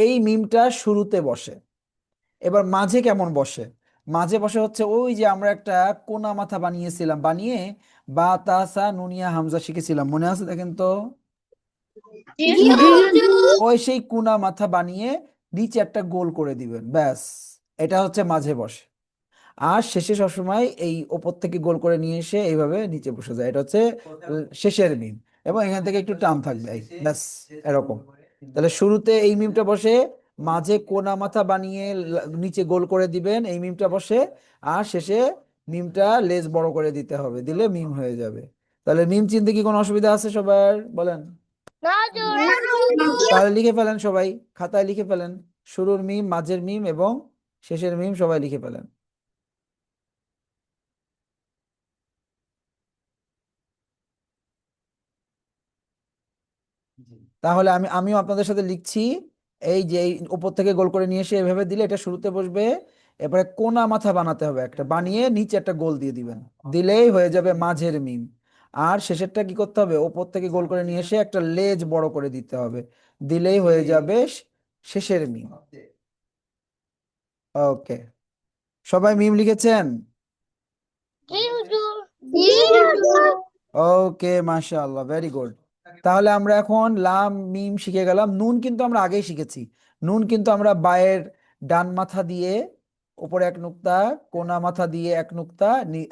এই মিমটা শুরুতে বসে। এবার মাঝে কেমন বসে? মাঝে বসে হচ্ছে ওই যে আমরা একটা কোনা মাথা বানিয়েছিলাম, বানিয়ে বা তাসা নুনিয়া হামজা শিখেছিলাম, মনে আছে দেখেন তো? ওই সেই কুনা মাথা বানিয়ে নিচে একটা গোল করে দিবেন, ব্যাস। এটা হচ্ছে মাঝে বসে। আর শেষে সবসময় এই ওপর থেকে গোল করে নিয়ে এসে এইভাবে নিচে বসে যায়, এটা হচ্ছে শেষের মিম। এবং এখান থেকে একটু টান থাকবে, এই ব্যাস, এরকম। তাহলে শুরুতে এই মিমটা বসে, মাঝে কোনা মাথা বানিয়ে নিচে গোল করে দিবেন, এই মিমটা বসে। আর শেষে মিমটা লেজ বড় করে দিতে হবে, দিলে মিম হয়ে যাবে। তাহলে মিম চিনতে কি কোনো অসুবিধা আছে সবার, বলেন? তাহলে লিখে ফেলেন সবাই, খাতায় লিখে ফেলেন, শুরুর মিম, মাঝের মিম এবং শেষের মিম সবাই লিখে ফেলেন। তাহলে আমিও আপনাদের সাথে লিখছি। এই যে এই উপর থেকে গোল করে নিয়ে এসে এভাবে দিলে এটা শুরুতে বসবে। এরপরে কোনা মাথা বানাতে হবে, একটা বানিয়ে নিচে একটা গোল দিয়ে দিবেন, দিলেই হয়ে যাবে মাঝের মিম। আর শেষেরটা কি করতে হবে, উপর থেকে গোল করে নিয়ে এসে একটা লেজ বড় করে দিতে হবে, দিলেই হয়ে যাবে শেষের মিম। ওকে, সবাই মিম লিখেছেন? ওকে, মাশাআল্লাহ, ভেরি গুড। তাহলে আমরা এখন লাম মিম শিখে গেলাম। নুন কিন্তু আমরা আগেই শিখেছি। নুন কিন্তু আমরা বায়ের ডান মাথা দিয়ে উপরে এক নুক্তা, কোনা মাথা দিয়ে এক নুক্তা,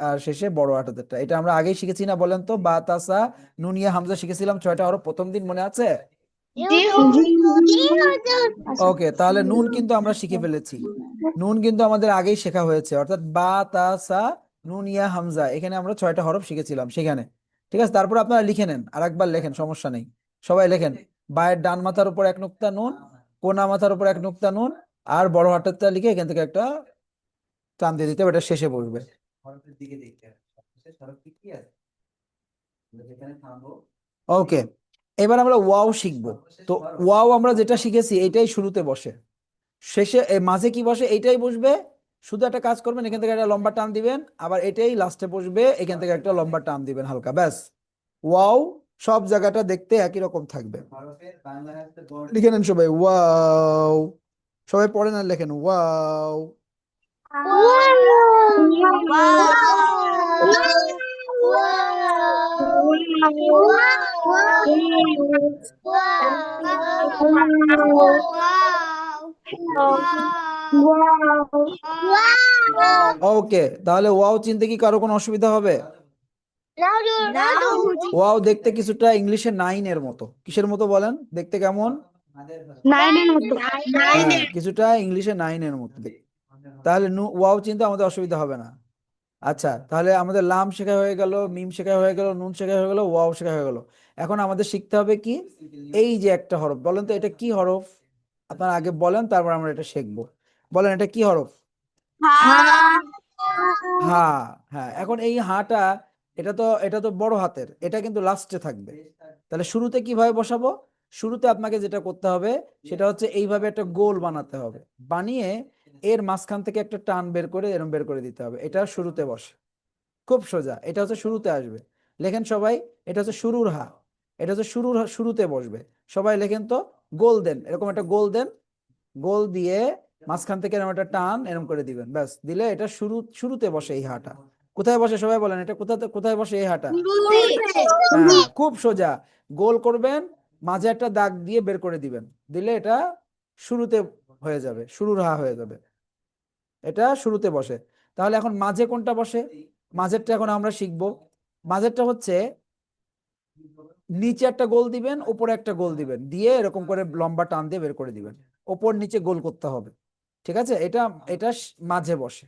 আর শেষে বড় হাতেরটা, এটা আমরা আগেই শিখেছি না, বলেন তো? বা তাসা নুনিয়া হামজা শিখেছিলাম 6টা হরফ, প্রথম দিন মনে আছে? ওকে, তাহলে নুন কিন্তু আমরা শিখে ফেলেছি। নুন কিন্তু আমাদের আগেই শেখা হয়েছে, অর্থাৎ বা তা সা নুন ইয়া হামজা, এখানে আমরা 6টা হরফ শিখেছিলাম সেখানে। ঠিক আছে, তারপর আপনারা লিখে নেন, আরেকবার লেখেন, সমস্যা নেই। সবাই লেখেন, বায়ের ডান মাথার উপর এক নুক্তা নুন, কোনা মাথার উপর এক নুক্তা নুন, আর বড় হাতেরটা লিখে এখান থেকে একটা টান দিয়ে দিতে হবে, এটা শেষে বসবে। ওকে, এবার আমরা ওয়াও শিখবো। তো ওয়াও আমরা যেটা শিখেছি এটাই শুরুতে বসে, শেষে মাঝে কি বসে এইটাই বসবে। শুধু একটা কাজ করবেন, এখান থেকে একটা লম্বা টান দিবেন, আবার এটাই লাস্টে বসবে, এখান থেকে একটা লম্বা টান দিবেন হালকা, ব্যাস। ওয়াও সব জায়গাটা দেখতে একই রকম থাকবে। লিখে নেন সবাই, ওয়াও। সবাই পড়েন আর লেখেন, ওয়াও। ওকে, তাহলে ওয়াও চিনতে কি কারো কোনো অসুবিধা হবে? ওয়াও দেখতে কিছুটা ইংলিশে নাইনের মতো। কিসের মতো বলেন, দেখতে কেমন? হ্যাঁ, কিছুটা ইংলিশে নাইনের মতো দেখতে। তাহলে ওয়াও চিনতে আমাদের অসুবিধা হবে না। আচ্ছা, তাহলে আমাদের লাম শেখা হয়ে গেল, মিম শেখা হয়ে গেল, নুন শেখা হয়ে গেল, ওয়াও শেখা হয়ে গেল। এখন আমাদের শিখতে হবে কি, এই যে একটা হরফ, বলেন তো এটা কি হরফ? আপনারা আগে বলেন, তারপর আমরা এটা শিখবো। বলেন, এটা কি হরফ? হা। হ্যাঁ, এখন এই হাটা, এটা তো বড় হাতের, এটা কিন্তু লাস্টে থাকবে। তাহলে শুরুতে কিভাবে বসাবো? শুরুতে আপনাকে যেটা করতে হবে সেটা হচ্ছে এইভাবে একটা গোল বানাতে হবে, বানিয়ে এর মাঝখান থেকে একটা টান বের করে এরম বের করে দিতে হবে। এটা শুরুতে বসে, খুব সোজা। এটা হচ্ছে শুরুতে আসবে, লেখেন সবাই। এটা হচ্ছে শুরুর হা, এটা হচ্ছে শুরুতে বসবে। সবাই লেখেন তো, গোল দেন, এরকম একটা গোল দেন, গোল দিয়ে মাঝখান থেকে এরকম একটা টান এরকম করে দিবেন, ব্যাস। দিলে এটা শুরুতে বসে এই হাটা। কোথায় বসে সবাই বলেন, এটা কোথায় বসে এই হাটা? হ্যাঁ, খুব সোজা। গোল করবেন, মাঝে একটা দাগ দিয়ে বের করে দিবেন, দিলে এটা শুরুতে হয়ে যাবে, শুরুর হা হয়ে যাবে। এটা শুরুতে বসে। তাহলে এখন মাঝে কোনটা বসে? মাঝেরটা এখন আমরা শিখবো। মাঝেরটা হচ্ছে নিচে একটা গোল দিবেন, উপরে একটা গোল দিবেন, দিয়ে এরকম করে লম্বা টান দিয়ে বের করে দিবেন। ওপর নিচে গোল করতে হবে, ঠিক আছে? এটা এটা মাঝে বসে।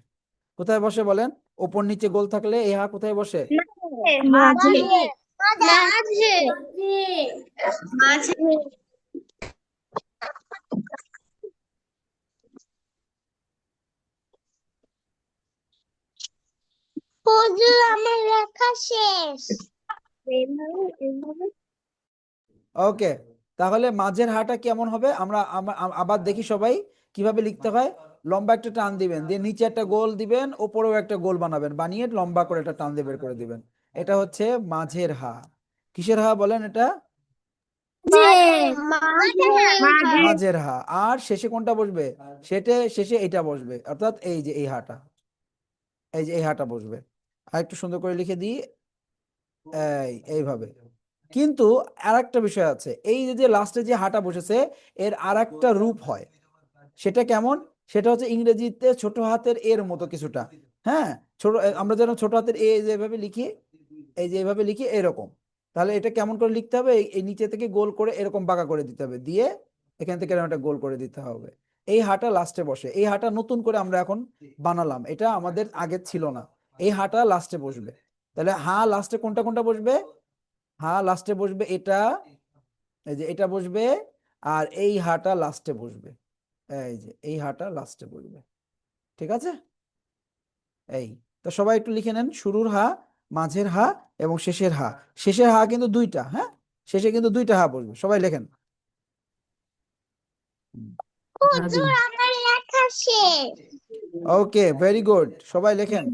কোথায় বসে বলেন? ওপর নিচে গোল থাকলে এই হা কোথায় বসে? মাঝে হুজুর আমার লেখা শেষ। ওকে, তাহলে মাঝের হাটা কেমন হবে আমরা আবার দেখি সবাই কিভাবে লিখতে হয়। লম্বা একটা টান দিবেন, দিয়ে নিচে একটা গোল দিবেন, ওপরেও একটা গোল বানাবেন, বানিয়ে লম্বা করে একটা টান দিয়ে বের করে দিবেন। এটা হচ্ছে মাঝের হা। কিসের হা বলেন এটা? মাঝের হা। আর শেষে কোনটা বসবে? শেষে এটা বসবে, অর্থাৎ এই যে এই হাটা, এই যে এই হাটা বসবে। আর একটু সুন্দর করে লিখে দিই, এইভাবে। কিন্তু আরেকটা বিষয় আছে, এই যে লাস্টে যে হাটা বসেছে এর আরেকটা রূপ হয়। সেটা কেমন? সেটা হচ্ছে ইংরেজিতে ছোট হাতের এর মতো কিছুটা। হ্যাঁ, আমরা যেন ছোট হাতের এ যেভাবে লিখি, এই যে এইভাবে লিখি এরকম। তাহলে এটা কেমন করে লিখতে হবে? এই নিচে থেকে গোল করে এরকম বাঁকা করে দিতে হবে, দিয়ে এখান থেকে এরকম একটা গোল করে দিতে হবে। এই হাটা লাস্টে বসে। এই হাটা নতুন করে আমরা এখন বানালাম, এটা আমাদের আগে ছিল না। এই হাটা লাস্টে বসবে। তাহলে হা লাস্টে কোনটা কোনটা বসবে? হা লাস্টে বসবে এটা, এই যে এটা বসবে। আর এই হাটা লাস্টে বসবে, এই যে এই হাটা লাস্টে বসবে, ঠিক আছে? এই, তো সবাই একটু লিখে নেন, শুরুর হা, মাঝের হা এবং শেষের হা। শেষের হা কিন্তু দুইটা, হ্যাঁ, শেষে কিন্তু দুইটা হা বসবে, সবাই লেখেন। হুজুর আমার লেখা শেষ। ওকে, ভেরি গুড, সবাই লেখেন।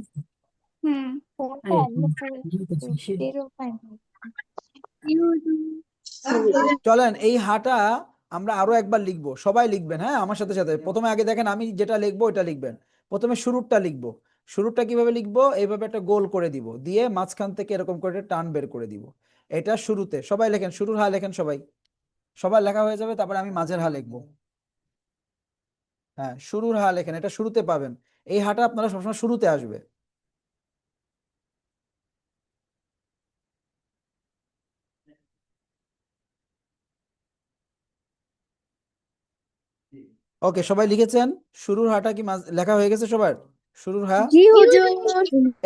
চলেন এই হাটা আমরা আরো একবার লিখবো, সবাই লিখবেন, হ্যাঁ, আমার সাথে সাথে। প্রথমে আগে দেখেন, আমি যেটা লিখবো ওটা লিখবেন। প্রথমে শুরুরটা লিখবো। শুরুরটা কিভাবে লিখবো? এইভাবে একটা গোল করে দিব, দিয়ে মাঝখান থেকে এরকম করে একটা টান বের করে দিব। এটা শুরুতে। সবাই লেখেন, শুরুর হা লেখেন সবাই। সবার লেখা হয়ে যাবে, তারপরে আমি মাঝের হা লিখবো। হ্যাঁ, শুরুর হা লেখেন, এটা শুরুতে পাবেন। এই হাটা আপনারা সবসময় শুরুতে আসবে। ওকে, সবাই লিখেছেন? শুরুর হাটা কি লেখা হয়ে গেছে সবার? শুরুর হা। জি হুজুর।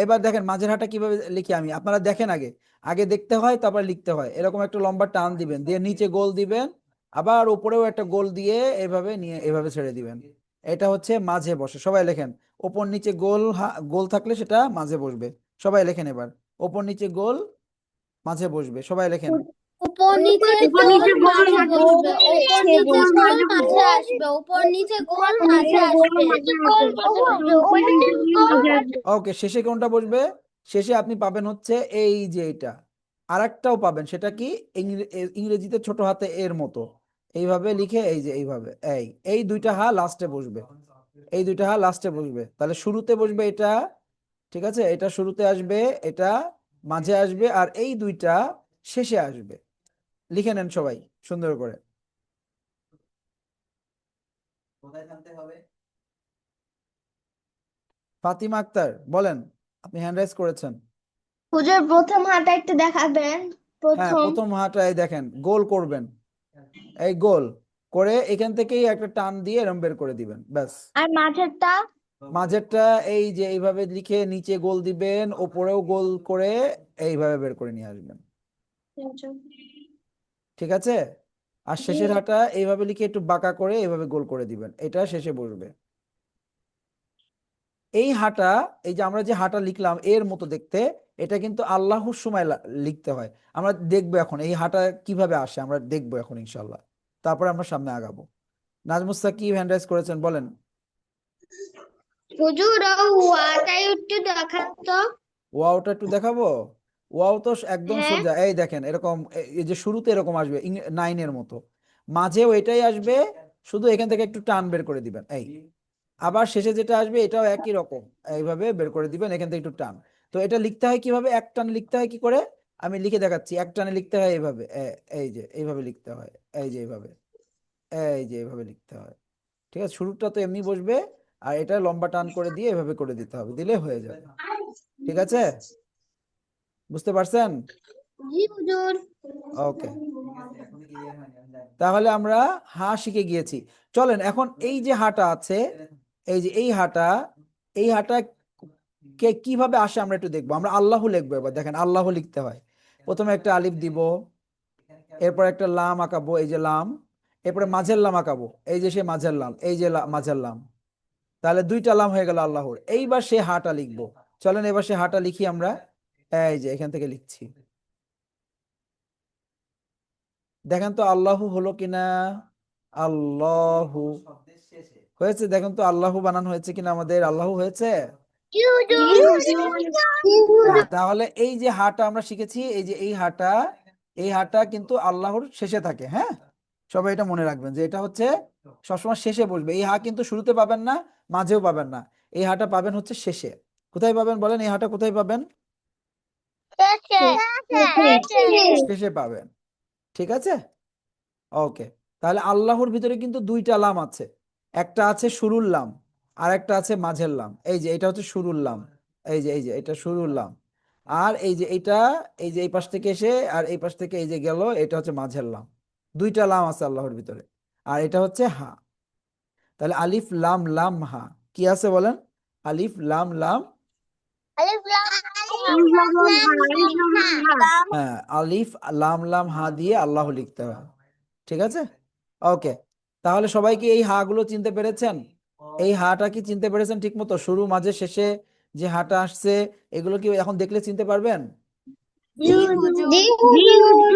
এবার দেখেন মাঝের হাটা কিভাবে লিখি আমি, আপনারা দেখেন। আগে আগে দেখতে হয়, তারপর লিখতে হয়। এরকম একটা লম্বা টান দিবেন, দিয়ে নিচে গোল দিবেন, আবার উপরেও একটা গোল দিয়ে এভাবে নিয়ে এভাবে ছেড়ে দিবেন। এটা হচ্ছে মাঝে বসে। সবাই লেখেন, ওপর নিচে গোল গোল থাকলে সেটা মাঝে বসবে। সবাই লেখেন এবার, ওপর নিচে গোল মাঝে বসবে, সবাই লেখেন। উপর নিচে গোল মাঝে বসবে, উপর নিচে গোল মাঝে আসবে, উপর নিচে গোল মাঝে আসবে। ওকে, শেষে কোনটা বসবে? শেষে আপনি পাবেন হচ্ছে এই যে এটা। আর একটাও পাবেন, সেটা কি? ইংরেজিতে ছোট হাতে এর মতো এইভাবে লিখে, এই যে এইভাবে, এই দুইটা হা লাস্টে বসবে। এই দুইটা হা লাস্টে বসবে, তাহলে শুরুতে বসবে এটা, ঠিক আছে? এটা শুরুতে আসবে, এটা মাঝে আসবে, আর এই দুইটা শেষে আসবে। লিখে নেন সবাই সুন্দর করে। ফাতিমা আক্তার বলেন, আপনি হ্যান্ড রাইজ করেছেন। হুজুর প্রথম হাতটা একটু দেখাবেন। হ্যাঁ, প্রথম প্রথম হাটায় দেখেন গোল করবেন, এই গোল করে এখান থেকেই একটা টান দিয়ে এরম বের করে দিবেন, ব্যাস। আর মাঝেরটা মাঝেরটা এই যে এইভাবে লিখে নিচে গোল দিবেন, ওপরেও গোল করে এইভাবে বের করে নিয়ে আসবেন, ঠিক আছে? আর শেষের হাটা এইভাবে লিখে একটু বাঁকা করে এইভাবে গোল করে দিবেন, এটা শেষে বসবে। এই হাটা, এই যে আমরা যে হাটা লিখলাম এর মতো দেখতে, এটা কিন্তু আল্লাহর সময় লিখতে হয়। আমরা দেখবো এখন এই হাটা কিভাবে আসে, আমরা দেখবো এখন ইনশাল্লাহ। তারপরে আমরা সামনে আগাবো। নাজমুস সাকিব হ্যান্ড রাইজ করেছেন, বলেন। হুজুর ওয়াটা একটু দেখাতো। ওয়াওটা একটু দেখাবো। ওয়াও তো একদম হ্যাঁ সোজা, এই দেখেন এরকম, এই যে শুরুতে এরকম আসবে নাইনের মতো, মাঝেও এটাই আসবে, শুধু এখান থেকে একটু টান বের করে দিবেন এই। আবার শেষে যেটা আসবে এটাও একই রকম, এইভাবে বের করে দিবেন এখান থেকে একটু টান। তো এটা লিখতে হয় কিভাবে, এক টানে লিখতে হয় কি করে, আমি লিখে দেখাচ্ছি। এক টানে লিখতে হয় এইভাবে, এই যে এইভাবে লিখতে হয়, এই যে এইভাবে, এই যে এইভাবে লিখতে হয়। ঠিক আছে, শুরুটা তো এমনি বসবে, আর এটা লম্বা টান করে দিয়ে এভাবে করে দিতে হবে, দিলে হয়ে যাবে। ঠিক আছে, বুঝতে পারছেন? জি হুজুর। ওকে, তাহলে আমরা হা শিখে গিয়েছি। চলেন এখন এই যে হাটা আছে, এই যে এই হাটা, এই হাটা কে কিভাবে আসে আমরা একটু দেখবো। আমরা আল্লাহ লিখবো, এবার দেখেন আল্লাহ লিখতে হয়, প্রথমে একটা আলিফ দিব, এরপর একটা লাম আঁকাবো, এই যে লাম, এরপরে মাঝের লাম আঁকাবো, এই যে সে মাঝের লাম, এই যে মাঝের লাম, তাহলে দুইটা লাম হয়ে গেল আল্লাহর। এইবার সে হাটা লিখবো, চলেন এবার সে হাটা লিখি আমরা। এই যে এখান থেকে লিখছি, দেখেন তো আল্লাহু হলো কিনা, আল্লাহু হয়েছে, দেখেন তো আল্লাহু বানানো হয়েছে কিনা, আমাদের আল্লাহু হয়েছে। জি হুজুর। জি হুজুর। তাহলে এই যে হাটা আমরা শিখেছি, এই যে এই হাটা, এই হাটা কিন্তু আল্লাহর শেষে থাকে। হ্যাঁ, সবাই এটা মনে রাখবেন যে এটা হচ্ছে সবসময় শেষে বসবে। এই হা কিন্তু শুরুতে পাবেন না, মাঝেও পাবেন না, এই হাটা পাবেন হচ্ছে শেষে। কোথায় পাবেন বলেন, এই হাটা কোথায় পাবেন? শেষে পাবেন। ঠিক আছে, ওকে। তাহলে আল্লাহর ভিতরে কিন্তু দুইটা লাম আছে, একটা আছে শুরুর লাম, আর একটা আছে মাঝের লাম। এই যে এটা হচ্ছে শুরুর লাম, এই যে এটা শুরুর লাম, আর এই যে এটা, এই যে এই পাশ থেকে এসে আর এই পাশ থেকে এই যে গেল, এটা হচ্ছে মাঝের লাম। দুইটা লাম আছে আল্লাহর ভিতরে, আর এটা হচ্ছে হা। তাহলে আলিফ লাম লাম হা, কি আছে বলেন? আলিফ লাম লাম, হ্যাঁ আলিফ লাম লাম হা দিয়ে আল্লাহ লিখতে হয়। ঠিক আছে, ওকে। তাহলে সবাই কি এই হা গুলো চিনতে পেরেছেন? এই হাটা কি চিনতে পেরেছেন ঠিক মতো, শুরু মাঝে শেষে যে হাটা আসছে, এগুলো কি এখন দেখলে চিনতে পারবেন? জি হুজুর।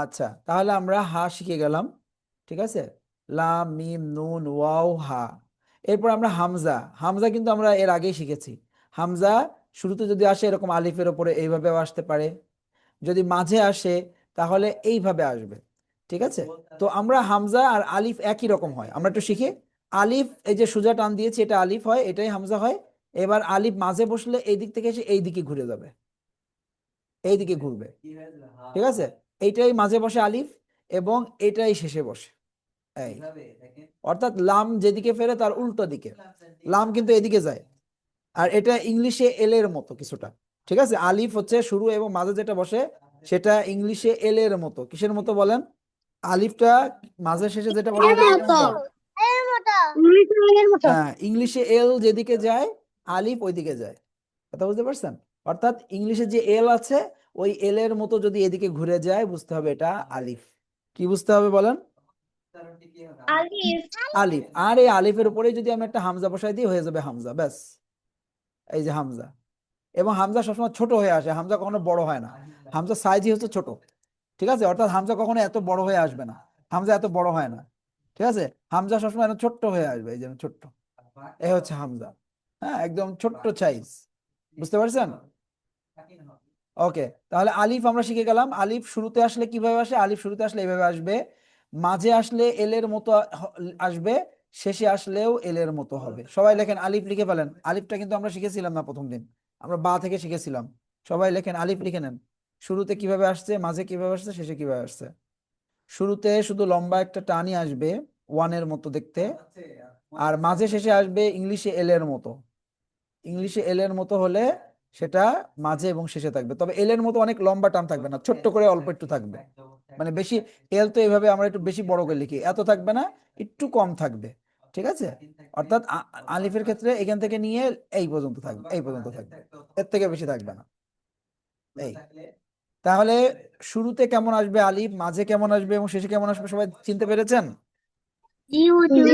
আচ্ছা, তাহলে আমরা হা শিখে গেলাম। ঠিক আছে, লাম মিম নুন ওয়াও হা। এরপর আমরা হামজা, হামজা কিন্তু আমরা এর আগেই শিখেছি। হামজা শুরুতে যদি আসে এরকম আলিফের ওপরে এইভাবেও আসতে পারে, যদি মাঝে আসে তাহলে এইভাবে আসবে। ঠিক আছে, তো আমরা হামজা আর আলিফ একই রকম হয়, আমরা একটু শিখি। আলিফ এই যে সোজা টান দিয়েছি, এটা আলিফ হয়, এটাই হামজা হয়। এবার আলিফ মাঝে বসলে এই দিক থেকে এসে এই দিকে ঘুরে যাবে, এই দিকে ঘুরবে। ঠিক আছে, এইটাই মাঝে বসে আলিফ, এবং এটাই শেষে বসে এই, অর্থাৎ লাম যেদিকে ফেরে তার উল্টো দিকে লাম কিন্তু এদিকে যায়। আর এটা ইংলিশে এল এর মতো কিছুটা। ঠিক আছে, আলিফ হচ্ছে শুরু এবং মাঝে যেটা বসে সেটা ইংলিশে এল এর মতো। কিসের মতো বলেন? আলিফটা মাঝে শেষে যেটা বসে সেটা কিসের মতো? হ্যাঁ, ইংলিশে এল যেদিকে যায় আলিফ ওইদিকে যায়। কথা বুঝতে পারছেন? অর্থাৎ ইংলিশে যে এল আছে ওই এল এর মতো যদি এদিকে ঘুরে যায় বুঝতে হবে এটা আলিফ। কি বুঝতে হবে বলেন? আলিফ। আলিফ। আর এই আলিফের উপরে যদি আমি একটা হামজা বসাই দিই হয়ে যাবে হামজা, ব্যাস। এই যে হামজা, এবং হামজা সবসময় ছোট হয়ে আসে, হামজা কখনো বড় হয় না। হামজা সাইজই হচ্ছে ছোট। ঠিক আছে, অর্থাৎ হামজা কখনো এত বড় হয়ে আসবে না, হামজা এত বড় হয় না। ঠিক আছে, হামজা সবসময় এত ছোট্ট হয়ে আসবে, এই যে ছোট্ট, এই হচ্ছে হামজা। হ্যাঁ, একদম ছোট্ট সাইজ। বুঝতে পারছেন? ওকে, তাহলে আলিফ আমরা শিখে গেলাম। আলিফ শুরুতে আসলে কিভাবে আসে, আলিফ শুরুতে আসলে এইভাবে আসবে, মাঝে আসলে এল এর মতো আসবে, শেষে আসলেও এল এর মতো হবে। সবাই লেখেন, আলিফ লিখে ফেলেন। আলিফটা কিন্তু আমরা শিখেছিলাম না প্রথম দিন, আমরা বা থেকে শিখেছিলাম। সবাই লেখেন, আলিফ লিখে নেন। শুরুতে কিভাবে আসছে, মাঝে কিভাবে আসছে, শেষে কিভাবে আসছে। শুরুতে শুধু লম্বা একটা টানই আসবে, ওয়ানের মতো দেখতে, আর মাঝে শেষে আসবে ইংলিশে এল এর মতো। ইংলিশে এল এর মতো হলে সেটা মাঝে এবং শেষে থাকবে, তবে এল এর মতো অনেক লম্বা টান থাকবে না, ছোট্ট করে অল্প একটু থাকবে। মানে বেশি, এল তো এইভাবে আমরা একটু বেশি বড় করে লিখি, এত থাকবে না, একটু কম থাকবে। ঠিক আছে, অর্থাৎ আলিফের ক্ষেত্রে এখান থেকে নিয়ে এই পর্যন্ত থাকবে, এই পর্যন্ত থাকবে, এর থেকে বেশি থাকবে না। এই, তাহলে শুরুতে কেমন আসবে আলিফ, মাঝে কেমন আসবে এবং শেষে কেমন আসবে সবাই চিনতে পেরেছেন? জি হুজুর।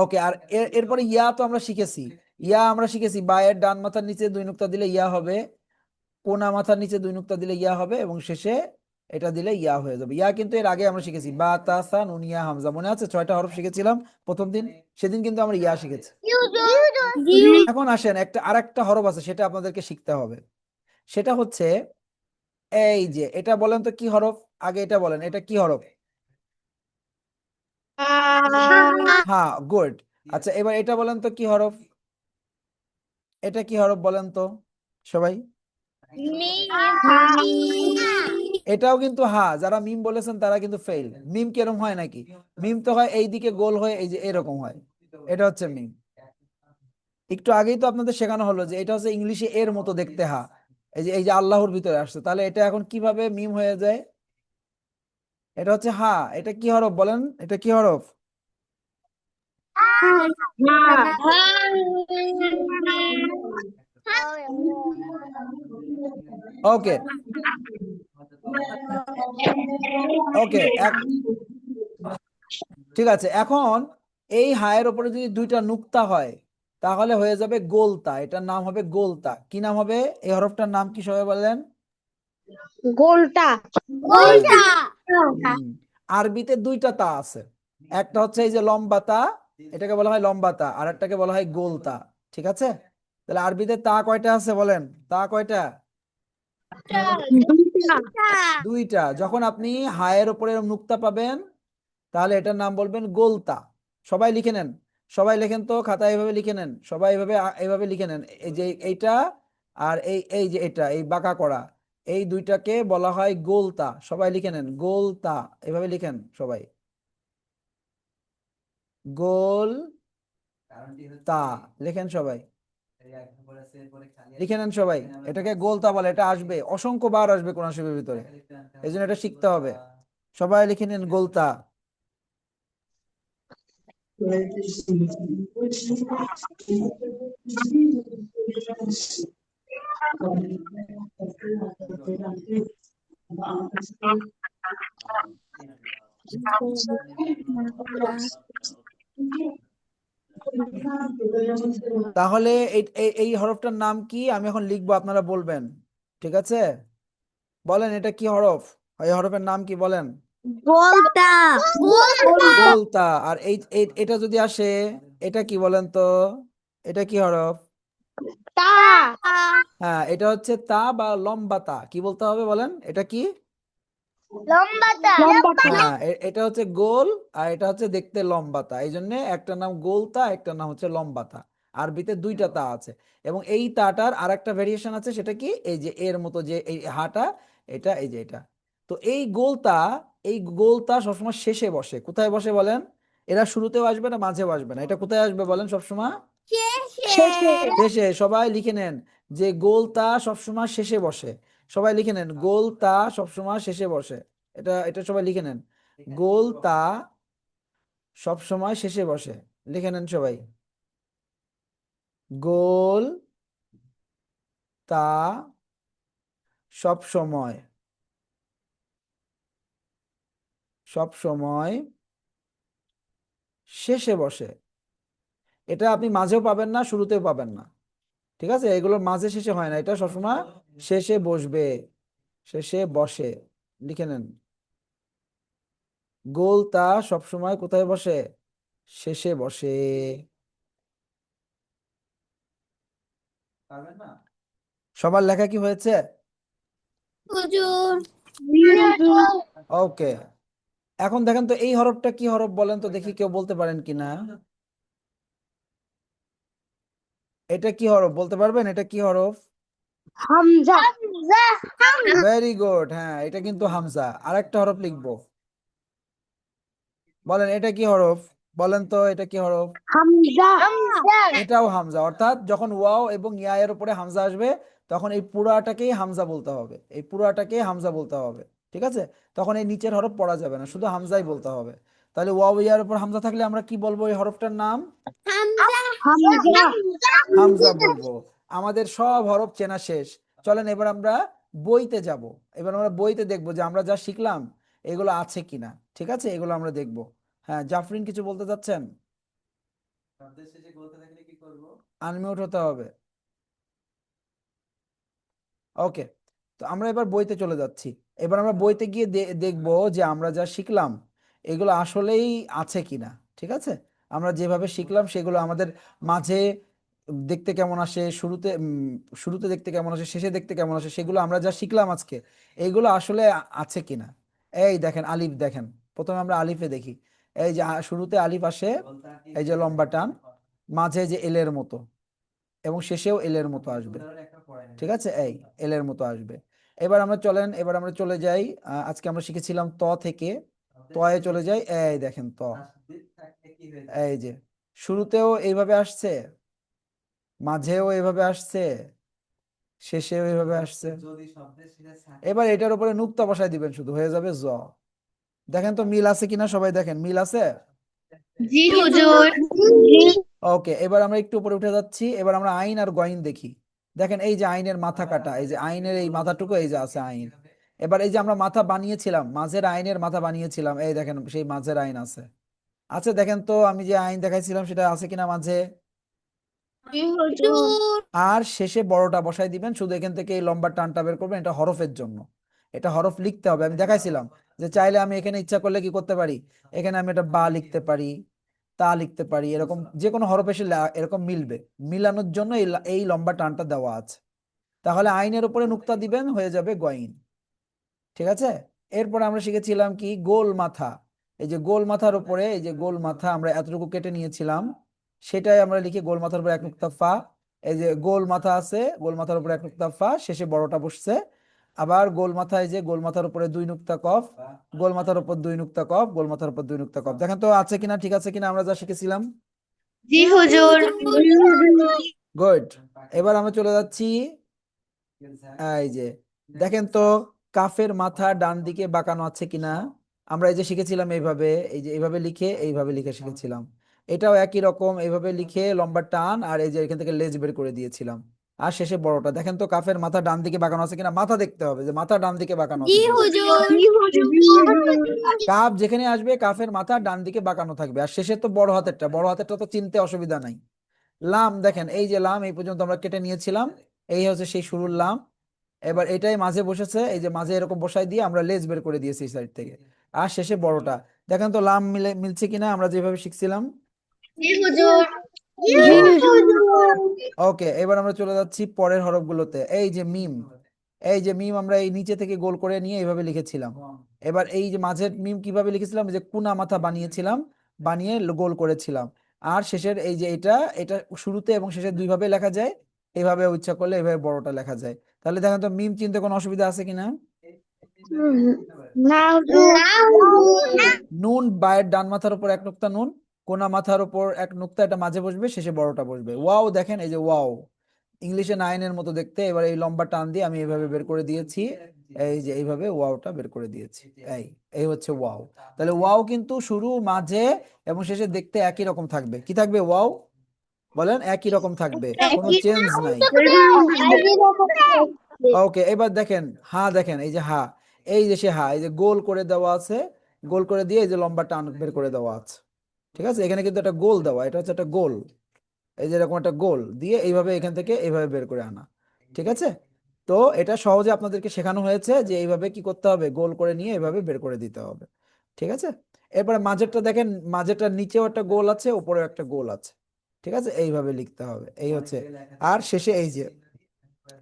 ওকে, আর এরপরে ইয়া তো আমরা শিখেছি। ইয়া আমরা শিখেছি বায়ের ডান মাথার নিচে দুই নুক্তা দিলে ইয়া হবে, কোনা মাথার নিচে দুই নুক্তা দিলে ইয়া হবে, এবং শেষে এটা দিলে ইয়া হয়ে যাবে। ইয়া কিন্তু এর আগে আমরা শিখেছি, বা তা সা নুন ইয়া হামজা, মনে আছে 6টা হরফ শিখেছিলাম প্রথম দিন, সেদিন কিন্তু আমরা ইয়া শিখেছি। এখন আসেন আরেকটা হরফ আছে, সেটা আপনাদেরকে শিখতে হবে। সেটা হচ্ছে এই যে, এটা বলেন তো কি হরফ, আগে এটা বলেন, এটা কি হরফ? হ্যাঁ, গুড। আচ্ছা, এবার এটা বলেন তো কি হরফ, এটা কি হরফ বলেন তো সবাই? এটাও কিন্তু হ্যাঁ, যারা মিম বলেছেন তারা কিন্তু ফেল। মিম কিরকম হয় নাকি? মিম তো হয় এইদিকে গোল হয়ে এই যে এরকম হয়, এটা হচ্ছে মিম। একটু আগেই তো আপনাদের শেখানো হলো যে এটা হচ্ছে ইংলিশে এর মতো দেখতে, হা, এই যে আল্লাহর ভিতরে আসছে, তাহলে এটা এখন কিভাবে মিম হয়ে যায়? এটা হচ্ছে হা। এটা কি হরফ বলেন, এটা কি হরফ? ওকে, ওকে, ঠিক আছে। এখন এই হায়ের উপরে যদি 2টা নুক্তা হয় তাহলে হয়ে যাবে গোলতা, এটার নাম হবে গোলতা। কি নাম হবে এই হরফটার নাম, কি সবাই বলেন? গোলটা। গোলটা। হুম, আরবিতে 2টা তা আছে, একটা হচ্ছে এই যে লম্বা তা, এটাকে বলা হয় লম্বা তা, আর একটাকে বলা হয় গোলতা। ঠিক আছে, তাহলে আরবিতে তা কয়টা আছে বলেন, তা কয়টা? দুইটা। যখন আপনি হায়ের উপরে এরকম নুক্তা পাবেন তাহলে এটার নাম বলবেন গোলতা। সবাই লিখে নেন, সবাই লেখেন তো খাতায়, এইভাবে লিখে নেন সবাই, এইভাবে লিখে নেন। এই যে এইটা আর এই যে এটা, এই বাঁকা করা, এই দুইটাকে বলা হয় গোলতা। সবাই লিখে নেন গোলতা, এভাবে লিখেন সবাই, গোল তা লিখেন সবাই, লিখে নেন সবাই। এটাকে গোলতা বলে, এটা আসবে অসংখ্য বার, আসবে কোরআন শরীফের ভিতরে, এই জন্য এটা শিখতে হবে। সবাই লিখে নেন গোলতা। তাহলে এই এই এই হরফটার নাম কি আমি এখন লিখবো, আপনারা বলবেন, ঠিক আছে? বলেন এটা কি হরফ, এই হরফের নাম কি বলেন? গোলটা। গোলতা। আর এটা যদি আসে, এটা কি বলেন তো, এটা কি হরফ? তা। হ্যাঁ, এটা হচ্ছে তা বা লম্বা তা, কি বলতে হবে বলেন, এটা কি? লম্বাটা। হ্যাঁ, এটা হচ্ছে গোল, আর এটা হচ্ছে দেখতে লম্বা তা, এই জন্য একটা নাম গোলতা, একটা নাম হচ্ছে লম্বা তা। আরবিতে 2টা তা আছে, এবং এই তাটার আর একটা ভেরিয়েশন আছে, সেটা কি, এই যে এর মতো যে এই হাটা, এটা এই যে এটা। তো এই গোলতা সবসময় শেষে বসে, কোথায় বসে বলেন? এরা শুরুতেও আসবে না, মাঝেও আসবে না, এটা কোথায় আসবে বলেন সবসময়? শেষে। শেষে। সবাই লিখে নেন যে গোলতা সবসময় শেষে বসে। সবাই লিখে নেন গোলতা সবসময় শেষে বসে। এটা এটা সবাই লিখে নেন, গোলতা সবসময় শেষে বসে। লিখে নেন সবাই, গোল তা সব সময়, সব সময় শেষে বসে। এটা আপনি মাঝেও পাবেন না, শুরুতেও পাবেন না, ঠিক আছে? এগুলো মাঝে শেষে হয় না, এটা সবসময় শেষে বসবে, শেষে বসে। লিখে নেন, গোলতা সবসময় কোথায় বসে? শেষে বসে। সবার লেখা কি হয়েছে? হুজুর। ওকে, এখন দেখেন তো এই হরফটা কি হরফ বলেন তো দেখি, কেউ বলতে পারেন কিনা? এটা কি হরফ বলতে পারবেন, এটা কি হরফ? হামজা। ভেরি গুড, হ্যাঁ এটা কিন্তু হামজা। আরেকটা হরফ লিখবো, বলেন এটা কি হরফ, বলেন তো এটা কি হরফ? হামজা। এটাও হামজা, অর্থাৎ যখন ওয়াও এবং ইয়া এর উপরে হামজা আসবে তখন এই পুরাটাকেই হামজা বলতে হবে, এই পুরাটাকে হামজা বলতে হবে, ঠিক আছে? তখন এই নিচের হরফ পড়া যাবে না, শুধু হামজাই বলতে হবে। তাহলে ওয়াও ইয়ার উপর হামজা থাকলে আমরা কি বলবো এই হরফটার নাম? হামজা। হামজা বলবো। আমাদের সব হরফ চেনা শেষ। চলেন এবার আমরা বইতে যাব, এবার আমরা বইতে দেখবো যে আমরা যা শিখলাম এগুলো আছে কিনা, ঠিক আছে? এগুলো আমরা দেখবো। হ্যাঁ, জাফরিন কিছু বলতে চাচ্ছেন? আনমিউট হতে হবে। ওকে, তো আমরা এবার বইতে চলে যাচ্ছি। এবার আমরা বইতে গিয়ে দেখবো যে আমরা যা শিখলাম এগুলো আসলেই আছে কিনা। ঠিক আছে, আমরা যেভাবে শিখলাম সেগুলো আমাদের মাঝে দেখতে কেমন আসে, শুরুতে দেখতে কেমন আসে, শেষে দেখতে কেমন আসে, সেগুলো আমরা যা শিখলাম আজকে এইগুলো আসলে আছে কিনা। এই দেখেন আলিফ, দেখেন প্রথমে আমরা আলিফে দেখি। এই যে শুরুতে আলিফ আসে, এই যে লম্বা টান, মাঝে যে এলের মতো, এবং শেষেও এলের মতো আসবে। ঠিক আছে, এই এলের মতো আসবে। এবার আমরা এবার আমরা চলে যাই, আজকে আমরা শিখেছিলাম ত থেকে, তয়ে চলে যাই। এই দেখেন ত, এই যে শুরুতেও এইভাবে আসছে, মাঝেও এইভাবে আসছে, শেষেও এইভাবে আসছে। এবার এটার উপরে নুক্তা বসায় দিবেন, শুধু হয়ে যাবে জ। দেখেন তো মিল আছে কিনা, সবাই দেখেন মিল আছে। জি হুজুর। ওকে, এবার আমরা একটু উপরে উঠে যাচ্ছি। এবার আমরা আইন আর গইন দেখি। দেখেন এই যে আইনের মাথা কাটা, এই যে আইনের এই মাথাটুকু, এই যে আছে আইন। এবার এই যে আমরা মাথা বানিয়েছিলাম, মাঝের আইনের মাথা বানিয়েছিলাম, এই দেখেন সেই মাঝের আইন আছে। আচ্ছা দেখেন তো আমি যে আইন দেখাইছিলাম সেটা আছে কিনা মাঝে। জি হুজুর। আর শেষে বড়টা বসাই দিবেন, শুধু এখান থেকে এই লম্বা টানটা বের করবেন, এটা হরফের জন্য। এটা হরফ লিখতে হবে, আমি দেখাইছিলাম যে চাইলে আমি এখানে ইচ্ছা করলে কি করতে পারি, এখানে আমি এটা বা লিখতে পারি, তা লিখতে পারি, এরকম যে কোনো হরফ এসে এরকম মিলবে। মিলানোর জন্য এই লম্বা টানটা দেওয়া আছে। তাহলে আইনের উপরে নুক্তা দিবেন, হয়ে যাবে গইন। ঠিক আছে, এরপর আমরা শিখেছিলাম কি, গোল মাথা। এই যে গোল মাথার উপরে, এই যে গোল মাথা আমরা এতটুকু কেটে নিয়েছিলাম, সেটাই আমরা লিখি গোল মাথার উপরে এক নুক্তা ফা। এই যে গোল মাথা আছে, গোল মাথার উপরে এক নুক্তা ফা, শেষে বড়টা বসছে। আবার গোল মাথায়, যে গোল মাথার উপরে দুই নুক্তা কফ, গোল মাথার উপর দুই নুক্তা কফ, গোল মাথার উপর দুই নুক্তা কফ। দেখেন তো আছে কিনা, ঠিক আছে কিনা আমরা যা শিখেছিলাম। জি হুজুর। গুড। এবার আমরা চলে যাচ্ছি, এই যে দেখেন তো কাফের মাথা ডান দিকে বাঁকানো আছে কিনা। আমরা এই যে শিখেছিলাম এইভাবে, এই যে এইভাবে লিখে, এইভাবে লিখে শিখেছিলাম। এটাও একই রকম, এইভাবে লিখে লম্বা টান, আর এই যে এখান থেকে লেজ বের করে দিয়েছিলাম, আর শেষে বড়টা। দেখেন তো কাফের মাথা ডান দিকে বাঁকানো আছে কিনা, মাথা দেখতে হবে যে মাথা ডান দিকে বাঁকানো আছে জি কিনা। হুজুর। জি হুজুর। কাফ যেখানে আসবে কাফের মাথা ডান দিকে বাঁকানো থাকবে, আর শেষে তো বড় হাতেরটা, বড় হাতেরটা তো চিনতে অসুবিধা নাই। লাম, দেখেন এই যে লাম এই পর্যন্ত আমরা কেটে নিয়েছিলাম, এই হচ্ছে সেই শুরুর লাম। এবার এটাই মাঝে বসেছে, এই যে মাঝে এরকম বসাই দিয়ে আমরা লেজ বের করে দিয়েছি এই সাইড থেকে, আর শেষে বড়টা। দেখেন তো লাম মিলছে কিনা আমরা যেভাবে শিখছিলাম। জি হুজুর। জি হুজুর। ওকে, এবার আমরা চলে যাচ্ছি পরের হরফগুলোতে। এই যে মিম, এই যে মিম আমরা এই নিচে থেকে গোল করে নিয়ে এইভাবে লিখেছিলাম। এবার এই যে মাঝের মিম কিভাবে লিখেছিলাম, এই যে কুনা মাথা বানিয়েছিলাম, বানিয়ে গোল করেছিলাম। আর শেষের এই যে এটা, এটা শুরুতে এবং শেষে দুইভাবে লেখা যায়, এইভাবে ইচ্ছা করলে এইভাবে বড়টা লেখা যায়। তাহলে দেখেন তো মিম চিনতে কোনো অসুবিধা আছে কিনা। না হুজুর। নুন, বায়ের ডান মাথার উপর এক নুক্তা নুন, কোনা মাথার উপর এক নুক্তা, এটা মাঝে বসবে, শেষে বড়টা বসবে। ওয়াও, দেখেন এই যে ওয়াও, ইংলিশে নাইনের মতো দেখতে। এবার এই লম্বা টান দিয়ে আমি এইভাবে বের করে দিয়েছি, এই যে এইভাবে ওয়াওটা বের করে দিয়েছি। এই এই হচ্ছে ওয়াও। তাহলে ওয়াও কিন্তু শুরু, মাঝে এবং শেষে দেখতে একই রকম থাকবে। কি থাকবে ওয়াও, বলেন, একই রকম থাকবে, কোনো চেঞ্জ নাই। ওকে, এবার দেখেন হা, দেখেন এই যে হা, এই যে সে হা, এই যে গোল করে দেওয়া আছে, গোল করে দিয়ে এই যে লম্বা টান বের করে দেওয়া আছে। ঠিক আছে, এখানে কিন্তু একটা গোল দেওয়া, এটা হচ্ছে একটা গোল, এই যে এরকম একটা গোল দিয়ে এইভাবে এখান থেকে এইভাবে বের করে আনা। ঠিক আছে, তো এটা সহজে আপনাদেরকে শেখানো হয়েছে যে এইভাবে কি করতে হবে, গোল করে নিয়ে এইভাবে বের করে দিতে হবে। ঠিক আছে, এরপরে মাঝেরটা দেখেন, মাঝেরটার নিচেও একটা গোল আছে, উপরেও একটা গোল আছে। ঠিক আছে, এইভাবে লিখতে হবে, এই হচ্ছে। আর শেষে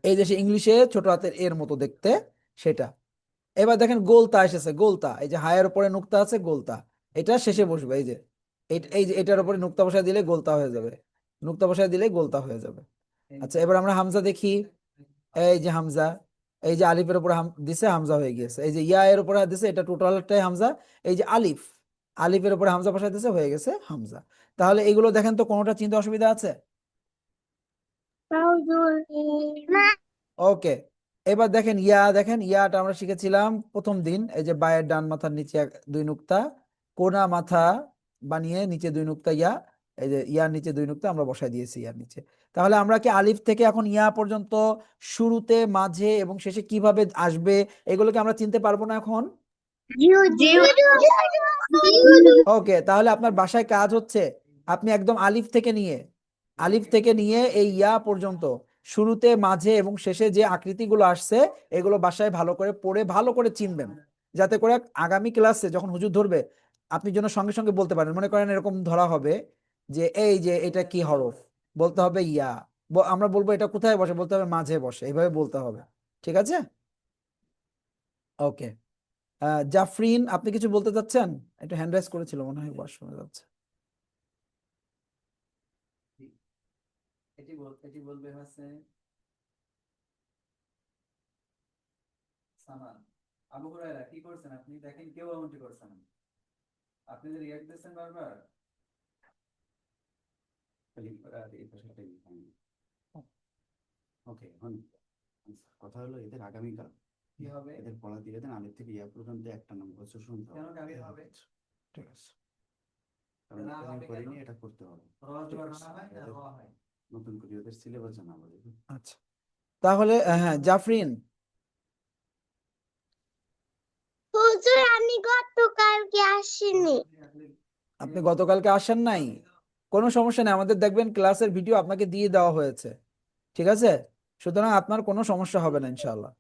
এই যে সে ইংলিশে ছোট হাতের এর মতো দেখতে, সেটা। এবার দেখেন গোলতা এসেছে, গোলতা, এই যে হায়ের উপরে নুক্তা আছে, গোলতা, এটা শেষে বসবে। এই যে এই যে এটার উপরে নুক্তা বসায় দিলে গোলতা হয়ে যাবে, নুক্তা বসায় দিলে গোলতা হয়ে যাবে। আচ্ছা, এবার আমরা হামজা দেখি। এই যে হামজা, এই যে আলিফের উপরে দিছে, হামজা হয়ে গিয়েছে। এই যে ইয়া এর উপরে দিছে, এটা টোটালটাই হামজা। এই যে আলিফ, আলিফের উপরে হামজা বসায় দিছে, হয়ে গেছে হামজা। তাহলে এগুলো দেখেন তো কোনোটা চিনতে অসুবিধা আছে। ওকে, এবার দেখেন ইয়া, দেখেন ইয়াটা আমরা শিখেছিলাম প্রথম দিন। এই যে বায়ের ডান মাথার নিচে দুই নুক্তা, কোনা মাথা বানিয়ে নিচে দুই নুক্তা ইয়া, এই যে ইয়ার নিচে দুই নুক্তা আমরা বসাই দিয়েছি ইয়ার নিচে। তাহলে আমরা কি আলিফ থেকে এখন ইয়া পর্যন্ত শুরুতে, মাঝে এবং শেষে কিভাবে আসবে এগুলোকে আমরা চিনতে পারবো না এখন। ওকে, তাহলে আপনার বাসায় কাজ হচ্ছে, আপনি একদম আলিফ থেকে নিয়ে এই ইয়া পর্যন্ত শুরুতে মাঝে এবং শেষে যে আকৃতিগুলো আসছে এগুলো বাসায় ভালো করে পড়ে ভালো করে চিনবেন, যাতে করে আগামী ক্লাসে যখন হুজুর ধরবে আপনি যেন সঙ্গে সঙ্গে বলতে পারেন। মনে করেন এরকম ধরা হবে যে এই যে এটা কি হরফ, বলতে হবে ইয়া। আমরা বলবো এটা কোথায় বসে, বলতে হবে মাঝে বসে, এইভাবে বলতে হবে। ঠিক আছে? ওকে। জাফরিন, আপনি কিছু বলতে চাচ্ছেন? একটু হ্যান্ড রাইজ করেছিল মনে হয়, ওয়াশরুমে যাচ্ছে। এটি বলবে হচ্ছে সামান। আবু হুরায়রা কি করছেন আপনি? দেখেন কেউ এমনটি করছেন, আপনি যে রিয়াক্ট দিচ্ছেন বারবার। ওকে, এখন কথা হলো এদের আগামীকাল কি হবে? এদের পড়া দিয়ে দেন, আলিফ থেকে ইয়া পর্যন্ত একটা নম্বর শুনতে কেন হবে। কালি হবে? ঠিক আছে। কারণ না এটা আমি হবে কেন? করিনি, এটা করতে হবে। রজু ঠিক আর আছে, না হয় না এদের হওয়া হয়। নতুন করে ওদের সিলেবাস জানাবো দেখুন। আচ্ছা, তাহলে হ্যাঁ জাফরিন, হুজুর আমি গতকালকে আসিনি। আপনি গতকালকে আসেন নাই? কোনো সমস্যা নেই, আমাদের দেখবেন ক্লাসের ভিডিও আপনাকে দিয়ে দেওয়া হয়েছে। ঠিক আছে? সুতরাং আপনার কোনো সমস্যা হবে না ইনশাআল্লাহ।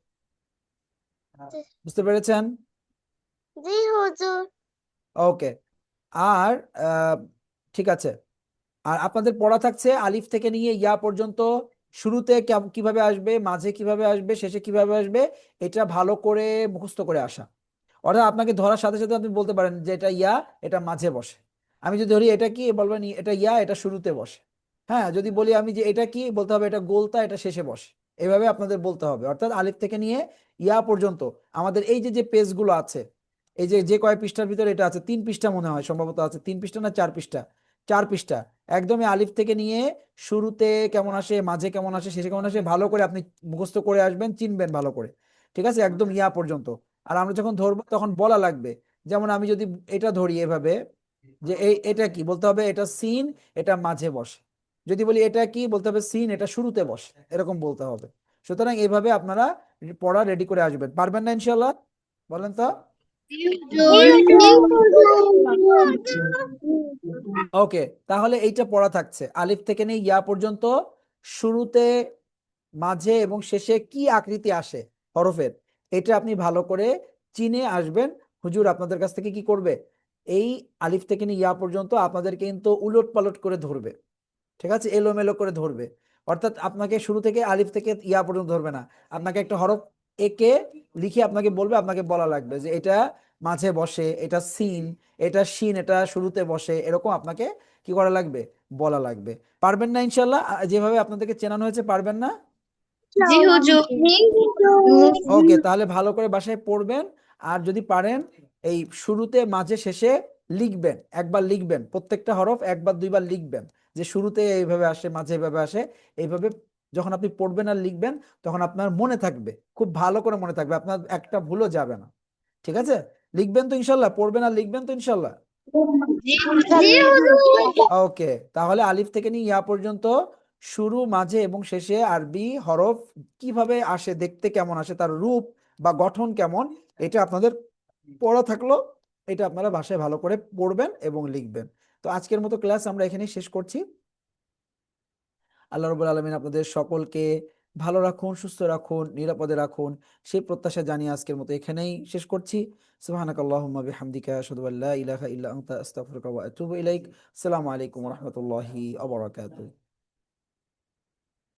বুঝতে পেরেছেন? জি হুজুর। ওকে। আর আহ, ঠিক আছে। আর আপনাদের পড়া থাকছে আলিফ থেকে নিয়ে ইয়া পর্যন্ত, শুরুতে কিভাবে আসবে, মাঝে কিভাবে আসবে, শেষে কিভাবে আসবে, এটা ভালো করে মুখস্থ করে আসা। অর্থাৎ আপনাকে ধরার সাথে সাথে আপনি বলতে পারেন যে এটা ইয়া, এটা মাঝে বসে। আমি যদি ধরি এটা কি, বলবেন এটা ইয়া, এটা শুরুতে বসে। হ্যাঁ, যদি বলি আমি যে এটা কি, বলতে হবে এটা গোলতা, এটা শেষে বসে। এইভাবে আপনাদের বলতে হবে। অর্থাৎ আলিফ থেকে নিয়ে ইয়া পর্যন্ত আমাদের এই যে যে পেজগুলো আছে, এই যে যে কয় পৃষ্ঠার ভিতরে এটা আছে, 3 পৃষ্ঠা মনে হয় সম্ভবত আছে, 3 পৃষ্ঠা না 4 পৃষ্ঠা, 4 পৃষ্ঠা। একদমই আলিফ থেকে নিয়ে শুরুতে কেমন আসে, মাঝে কেমন আসে, শেষে কেমন আসে, ভালো করে আপনি মুখস্থ করে আসবেন, চিনবেন ভালো করে। ঠিক আছে? একদম ইয়া পর্যন্ত। আর আমরা যখন ধরবো তখন বলা লাগবে। যেমন আমি যদি এটা ধরি এভাবে, যে এটা কি, বলতে হবে এটা সিন, এটা মাঝে বসে। যদি বলি এটা কি, বলতে হবে সিন, এটা শুরুতে বসে, এরকম বলতে হবে। সুতরাং এইভাবে আপনারা পড়া রেডি করে আসবেন। পারবেন না ইনশাল্লাহ? বলেন তো। ওকে, তাহলে এইটা পড়া থাকছে আলিফ থেকে নিয়ে ইয়া পর্যন্ত, শুরুতে মাঝে এবং শেষে কি আকৃতি আসে হরফের, এটা আপনি ভালো করে চিনে আসবেন। হুজুর আপনাদের কাছ থেকে কি করবে, এই আলিফ থেকে নিয়ে ইয়া পর্যন্ত আপনাদের কিন্তু উলট পালট করে ধরবে। ঠিক আছে? এলোমেলো করে ধরবে। অর্থাৎ আপনাকে শুরু থেকে আলিফ থেকে ইয়া পর্যন্ত ধরবে না, আপনাকে একটা হরফ একে লিখে আপনাকে বলবে, আপনাকে বলা লাগবে যে এটা মাঝে বসে, এটা সিন, এটা শিন, এটা শুরুতে বসে, এরকম আপনাকে কি করা লাগবে, বলা লাগবে। পারবেন না ইনশাল্লাহ? যেভাবে আপনাদেরকে চেনানো হয়েছে, পারবেন না? জি হুজুর। ওকে, তাহলে ভালো করে বাসায় পড়বেন। আর যদি পারেন এই শুরুতে মাঝে শেষে লিখবেন, একবার লিখবেন, প্রত্যেকটা হরফ একবার দুইবার লিখবেন, যে শুরুতে এইভাবে আসে, মাঝে এইভাবে আসে। এইভাবে যখন আপনি পড়বেন আর লিখবেন, তখন আপনার মনে থাকবে, খুব ভালো করে মনে থাকবে, আপনার একটা ভুলও যাবে না। ঠিক আছে? লিখবেন তো ইনশাল্লাহ? পড়বেন আর লিখবেন তো ইনশাল্লাহ? জি হুজুর। ওকে, তাহলে আলিফ থেকে নিয়ে ইয়া পর্যন্ত শুরু, মাঝে এবং শেষে আরবি হরফ কিভাবে আসে, দেখতে কেমন আসে, তার রূপ বা গঠন কেমন, এটা আপনাদের পড়া থাকলো। এটা আপনারা বাসায় ভালো করে পড়বেন এবং লিখবেন। তো আজকের মতো ক্লাস আমরা এখানেই শেষ করছি। আল্লাহ রাব্বুল আলামিন আপনাদের সকলকে ভালো রাখুন, সুস্থ রাখুন, নিরাপদে রাখুন, সেই প্রত্যাশা জানিয়ে আজকের মতো এখানেই শেষ করছি। সুবহানাকাল্লাহুম্মা বিহামদিকা আশহাদু আল্লা ইলাহা ইল্লা আনতা আস্তাগফিরুকা ওয়া আতুবু ইলাইক। আসসালামু আলাইকুম ওয়া রাহমাতুল্লাহি ওয়া বারাকাতুহু।